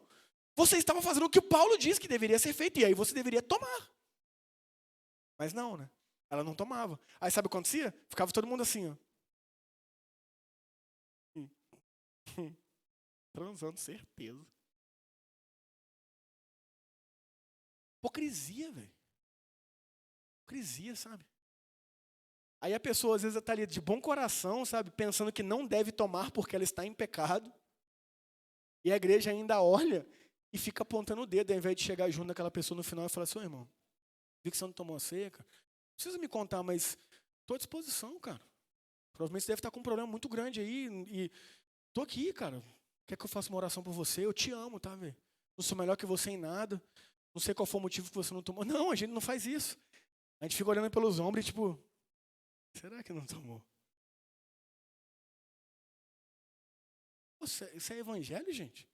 Você estava fazendo o que o Paulo diz que deveria ser feito, e aí você deveria tomar. Mas não, né? Ela não tomava. Aí sabe o que acontecia? Ficava todo mundo assim, ó. Transando, certeza. Hipocrisia, velho. Hipocrisia, sabe? Aí a pessoa às vezes está ali de bom coração, sabe? Pensando que não deve tomar porque ela está em pecado. E a igreja ainda olha e fica apontando o dedo, ao invés de chegar junto daquela pessoa no final e falar assim: ô irmão, vi que você não tomou a ceia, cara. Não precisa me contar, mas estou à disposição, cara. Provavelmente você deve estar com um problema muito grande aí. E estou aqui, cara. Quer que eu faça uma oração por você? Eu te amo, tá, velho? Não sou melhor que você em nada. Não sei qual foi o motivo que você não tomou. Não, a gente não faz isso. A gente fica olhando pelos ombros e tipo: será que não tomou? Isso é evangelho, gente?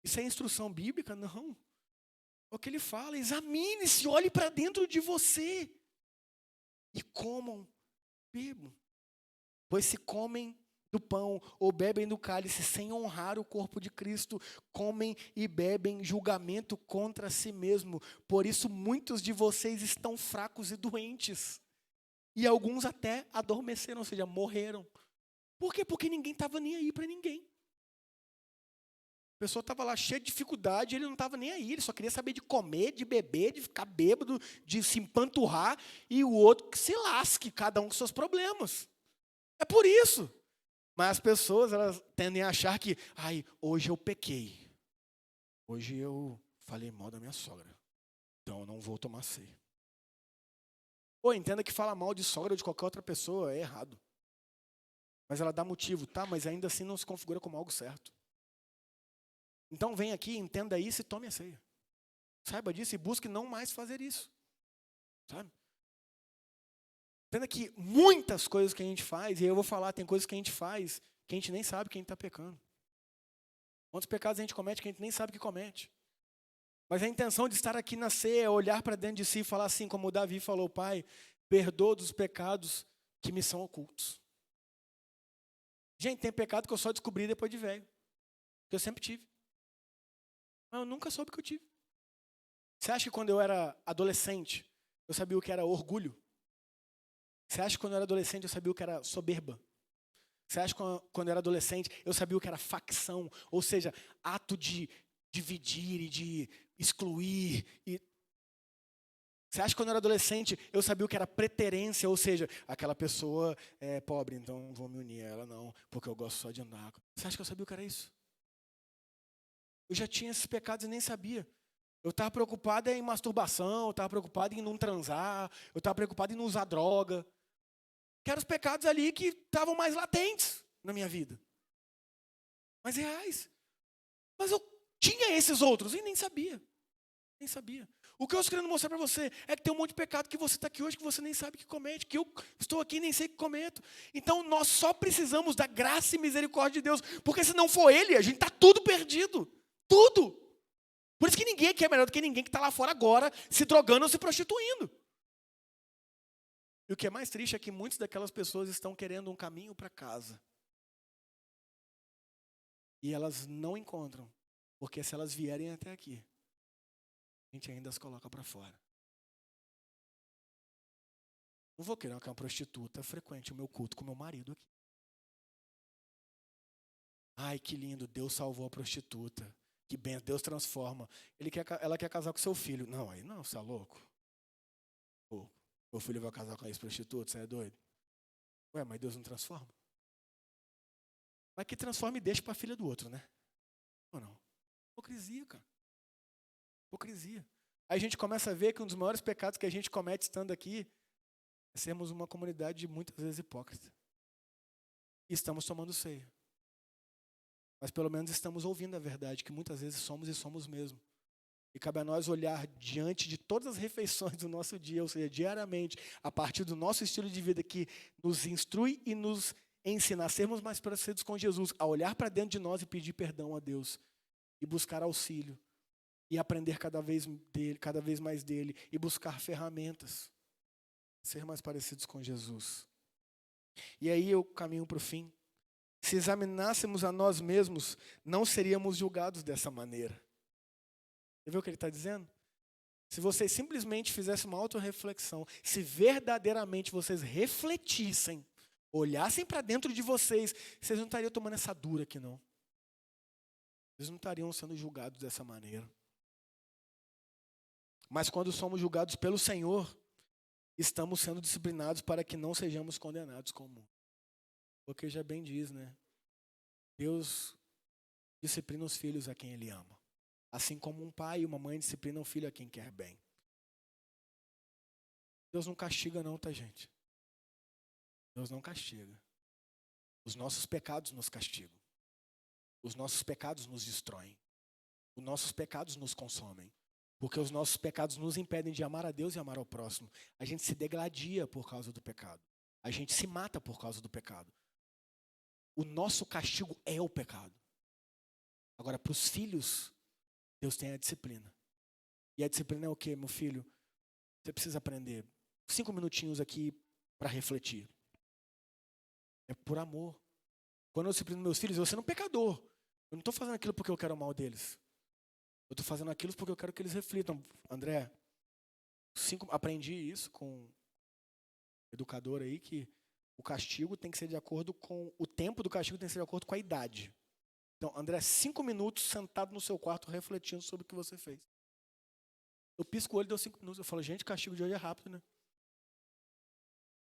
Isso é instrução bíblica? Não. É o que ele fala: examine-se, olhe para dentro de você. E comam, bebam. Pois se comem do pão ou bebem do cálice sem honrar o corpo de Cristo, comem e bebem julgamento contra si mesmo. Por isso muitos de vocês estão fracos e doentes. E alguns até adormeceram, ou seja, morreram. Por quê? Porque ninguém estava nem aí para ninguém. A pessoa estava lá cheia de dificuldade, ele não estava nem aí, ele só queria saber de comer, de beber, de ficar bêbado, de se empanturrar, e o outro que se lasque, cada um com seus problemas. É por isso. Mas as pessoas, elas tendem a achar que: hoje eu pequei. Hoje eu falei mal da minha sogra. Então eu não vou tomar ceia. Ou entenda que falar mal de sogra ou de qualquer outra pessoa é errado. Mas ela dá motivo, tá? Mas ainda assim não se configura como algo certo. Então vem aqui, entenda isso e tome a ceia. Saiba disso e busque não mais fazer isso. Sabe? Entenda que muitas coisas que a gente faz, e eu vou falar, tem coisas que a gente faz que a gente nem sabe que a gente está pecando. Quantos pecados a gente comete que a gente nem sabe que comete. Mas a intenção de estar aqui na ceia é olhar para dentro de si e falar assim, como o Davi falou: Pai, perdoa dos pecados que me são ocultos. Gente, tem pecado que eu só descobri depois de velho. Que eu sempre tive. Mas eu nunca soube que eu tive. Você acha que quando eu era adolescente, eu sabia o que era orgulho? Você acha que quando eu era adolescente, eu sabia o que era soberba? Você acha que quando eu era adolescente, eu sabia o que era facção? Ou seja, ato de dividir e de excluir. Você acha que quando eu era adolescente, eu sabia o que era preterência? Ou seja, aquela pessoa é pobre, então não vou me unir a ela não, porque eu gosto só de andar. Você acha que eu sabia o que era isso? Eu já tinha esses pecados e nem sabia. Eu estava preocupado em masturbação, eu estava preocupado em não transar, eu estava preocupado em não usar droga. Que eram os pecados ali que estavam mais latentes na minha vida. Mais reais. Mas eu tinha esses outros e nem sabia. Nem sabia. O que eu estou querendo mostrar para você é que tem um monte de pecado que você está aqui hoje que você nem sabe que comete, que eu estou aqui e nem sei que cometo. Então nós só precisamos da graça e misericórdia de Deus, porque se não for Ele, a gente está tudo perdido. Tudo. Por isso que ninguém aqui é melhor do que ninguém que está lá fora agora, se drogando ou se prostituindo. E o que é mais triste é que muitas daquelas pessoas estão querendo um caminho para casa. E elas não encontram. Porque se elas vierem até aqui, a gente ainda as coloca para fora. Não vou querer que uma prostituta frequente o meu culto com o meu marido aqui. Ai, que lindo, Deus salvou a prostituta. Que bem, Deus transforma. Ela quer casar com seu filho. Não, aí não, você é louco. Pô, meu filho vai casar com a ex-prostituta, você é doido? Ué, mas Deus não transforma? Mas que transforma e deixa para a filha do outro, né? Ou não? Hipocrisia, cara. Hipocrisia. Aí a gente começa a ver que um dos maiores pecados que a gente comete estando aqui é sermos uma comunidade muitas vezes hipócrita. E estamos tomando ceia. Mas pelo menos estamos ouvindo a verdade, que muitas vezes somos e somos mesmo. E cabe a nós olhar diante de todas as refeições do nosso dia, ou seja, diariamente, a partir do nosso estilo de vida que nos instrui e nos ensina a sermos mais parecidos com Jesus, a olhar para dentro de nós e pedir perdão a Deus, e buscar auxílio, e aprender cada vez mais dele, e buscar ferramentas, ser mais parecidos com Jesus. E aí eu caminho para o fim. Se examinássemos a nós mesmos, não seríamos julgados dessa maneira. Você viu o que ele está dizendo? Se vocês simplesmente fizessem uma autorreflexão, se verdadeiramente vocês refletissem, olhassem para dentro de vocês, vocês não estariam tomando essa dura aqui, não. Vocês não estariam sendo julgados dessa maneira. Mas quando somos julgados pelo Senhor, estamos sendo disciplinados para que não sejamos condenados como o mundo. Porque já bem diz, né? Deus disciplina os filhos a quem Ele ama. Assim como um pai e uma mãe disciplinam o filho a quem quer bem. Deus não castiga não, tá, gente? Deus não castiga. Os nossos pecados nos castigam. Os nossos pecados nos destroem. Os nossos pecados nos consomem. Porque os nossos pecados nos impedem de amar a Deus e amar ao próximo. A gente se degladia por causa do pecado. A gente se mata por causa do pecado. O nosso castigo é o pecado. Agora, para os filhos, Deus tem a disciplina. E a disciplina é o quê, meu filho? Você precisa aprender 5 minutinhos aqui para refletir. É por amor. Quando eu disciplino meus filhos, eu sou um pecador. Eu não estou fazendo aquilo porque eu quero o mal deles. Eu estou fazendo aquilo porque eu quero que eles reflitam. André, aprendi isso com um educador aí, que o castigo tem que ser de acordo com... O tempo do castigo tem que ser de acordo com a idade. Então, André, 5 minutos sentado no seu quarto refletindo sobre o que você fez. Eu pisco o olho, deu 5 minutos. Eu falo, gente, o castigo de hoje é rápido, né?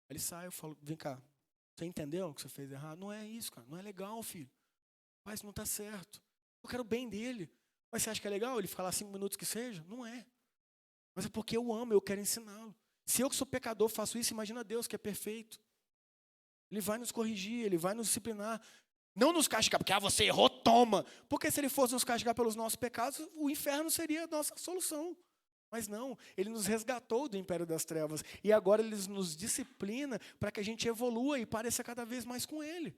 Aí ele sai, eu falo, vem cá, você entendeu o que você fez errado? Não é isso, cara, não é legal, filho. Pai, isso não está certo. Eu quero o bem dele. Mas você acha que é legal ele ficar lá 5 minutos que seja? Não é. Mas é porque eu amo, eu quero ensiná-lo. Se eu que sou pecador faço isso, imagina Deus que é perfeito. Ele vai nos corrigir, Ele vai nos disciplinar. Não nos castigar, porque você errou, toma. Porque se Ele fosse nos castigar pelos nossos pecados, o inferno seria a nossa solução. Mas não, Ele nos resgatou do império das trevas. E agora Ele nos disciplina para que a gente evolua e pareça cada vez mais com Ele.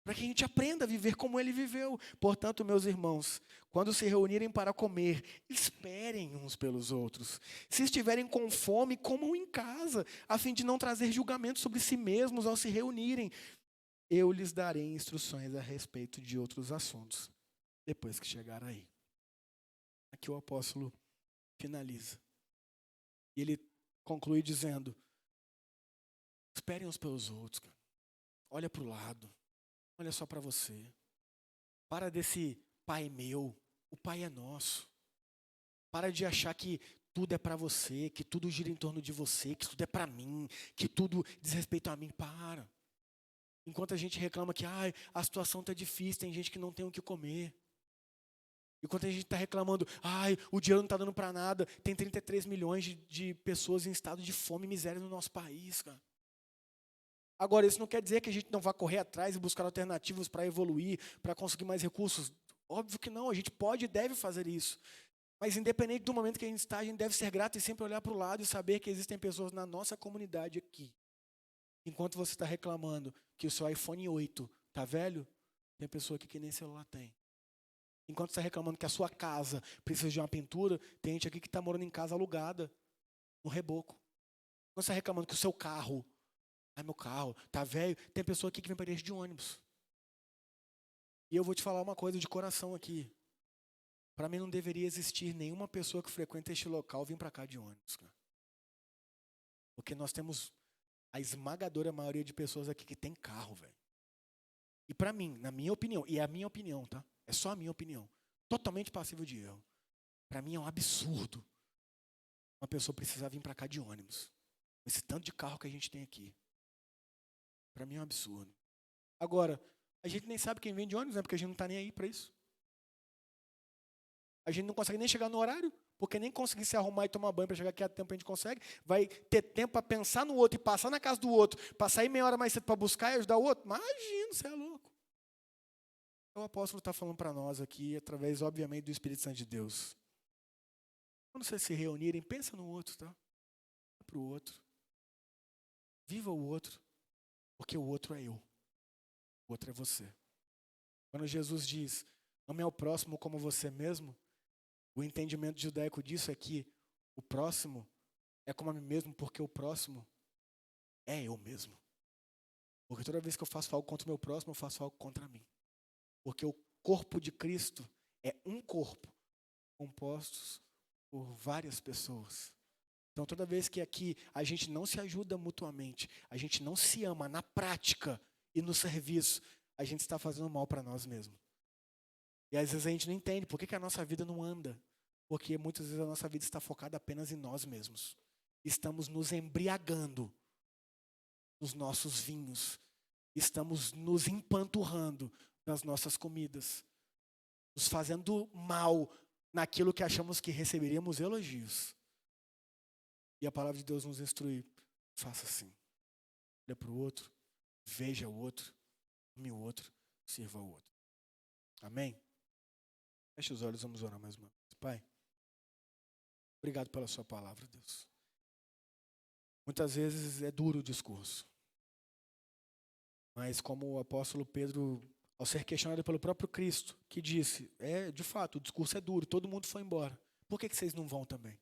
Para que a gente aprenda a viver como Ele viveu. Portanto, meus irmãos, quando se reunirem para comer, esperem uns pelos outros. Se estiverem com fome, comam em casa, a fim de não trazer julgamento sobre si mesmos ao se reunirem. Eu lhes darei instruções a respeito de outros assuntos, depois que chegar aí. Aqui o apóstolo finaliza. E ele conclui dizendo, esperem uns pelos outros, cara. Olha para o lado. Olha só para você. Para desse pai meu. O pai é nosso. Para de achar que tudo é para você, que tudo gira em torno de você, que tudo é para mim, que tudo diz respeito a mim. Para. Enquanto a gente reclama que a situação está difícil, tem gente que não tem o que comer. Enquanto a gente está reclamando, o dinheiro não está dando para nada, tem 33 milhões de pessoas em estado de fome e miséria no nosso país, cara. Agora, isso não quer dizer que a gente não vá correr atrás e buscar alternativas para evoluir, para conseguir mais recursos. Óbvio que não, a gente pode e deve fazer isso. Mas independente do momento que a gente está, a gente deve ser grato e sempre olhar para o lado e saber que existem pessoas na nossa comunidade aqui. Enquanto você está reclamando que o seu iPhone 8 está velho, tem pessoa aqui que nem celular tem. Enquanto você está reclamando que a sua casa precisa de uma pintura, tem gente aqui que está morando em casa alugada, no reboco. Enquanto você está reclamando que o seu carro, meu carro tá velho, tem pessoa aqui que vem para a igreja de ônibus. E eu vou te falar uma coisa de coração aqui. Para mim não deveria existir nenhuma pessoa que frequenta este local vir para cá de ônibus, cara. Porque nós temos a esmagadora maioria de pessoas aqui que tem carro, velho. E para mim, na minha opinião, e é a minha opinião, tá? É só a minha opinião. Totalmente passível de erro. Para mim é um absurdo uma pessoa precisar vir para cá de ônibus. Esse tanto de carro que a gente tem aqui. Para mim é um absurdo. Agora, a gente nem sabe quem vem de ônibus, né? Porque a gente não está nem aí para isso. A gente não consegue nem chegar no horário, porque nem conseguir se arrumar e tomar banho para chegar aqui a tempo a gente consegue. Vai ter tempo para pensar no outro e passar na casa do outro, para sair meia hora mais cedo para buscar e ajudar o outro. Imagina, você é louco. O apóstolo está falando para nós aqui, através, obviamente, do Espírito Santo de Deus. Quando vocês se reunirem, pensa no outro, tá? Para o outro. Viva o outro. Porque o outro é eu. O outro é você. Quando Jesus diz, ame ao próximo como você mesmo, o entendimento judaico disso é que o próximo é como a mim mesmo, porque o próximo é eu mesmo. Porque toda vez que eu faço algo contra o meu próximo, eu faço algo contra mim. Porque o corpo de Cristo é um corpo, composto por várias pessoas. Então, toda vez que aqui a gente não se ajuda mutuamente, a gente não se ama na prática e no serviço, a gente está fazendo mal para nós mesmos. E às vezes a gente não entende por que a nossa vida não anda. Porque muitas vezes a nossa vida está focada apenas em nós mesmos. Estamos nos embriagando nos nossos vinhos. Estamos nos empanturrando nas nossas comidas. Nos fazendo mal naquilo que achamos que receberíamos elogios. E a palavra de Deus nos instrui, faça assim. Olha para o outro, veja o outro, ame o outro, sirva o outro. Amém? Feche os olhos, vamos orar mais uma vez. Pai, obrigado pela sua palavra, Deus. Muitas vezes é duro o discurso. Mas como o apóstolo Pedro, ao ser questionado pelo próprio Cristo, que disse, de fato, o discurso é duro, todo mundo foi embora. Por que vocês não vão também?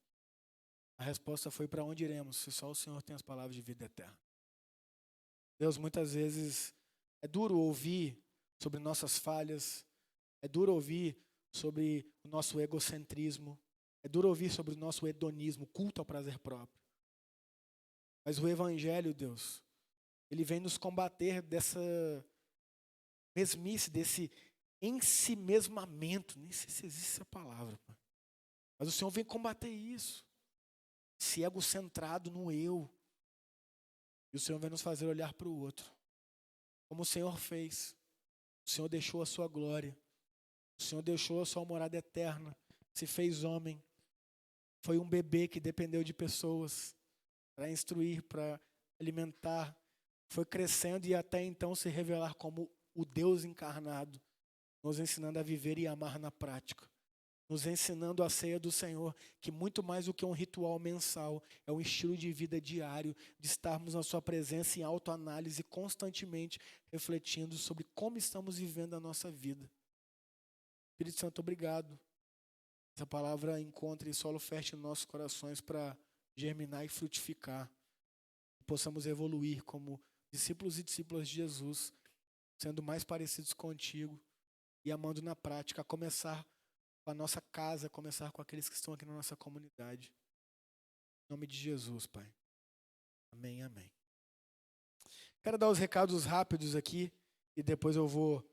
A resposta foi, para onde iremos, se só o Senhor tem as palavras de vida eterna. Deus, muitas vezes é duro ouvir sobre nossas falhas, é duro ouvir sobre o nosso egocentrismo, é duro ouvir sobre o nosso hedonismo, culto ao prazer próprio. Mas o Evangelho, Deus, ele vem nos combater dessa mesmice, desse ensimesmamento. Nem sei se existe essa palavra, pai. Mas o Senhor vem combater isso. Esse egocentrado no eu. E o Senhor vai nos fazer olhar para o outro. Como o Senhor fez. O Senhor deixou a sua glória. O Senhor deixou a sua morada eterna. Se fez homem. Foi um bebê que dependeu de pessoas para instruir, para alimentar. Foi crescendo e até então se revelar como o Deus encarnado, nos ensinando a viver e amar na prática. Nos ensinando a ceia do Senhor, que muito mais do que um ritual mensal, é um estilo de vida diário, de estarmos na sua presença em autoanálise, constantemente refletindo sobre como estamos vivendo a nossa vida. Espírito Santo, obrigado. Essa palavra encontre solo fértil em nossos corações para germinar e frutificar. Possamos evoluir como discípulos e discípulas de Jesus, sendo mais parecidos contigo e amando na prática, a começar com a nossa casa, a começar com aqueles que estão aqui na nossa comunidade. Em nome de Jesus, Pai. Amém, amém. Quero dar os recados rápidos aqui e depois eu vou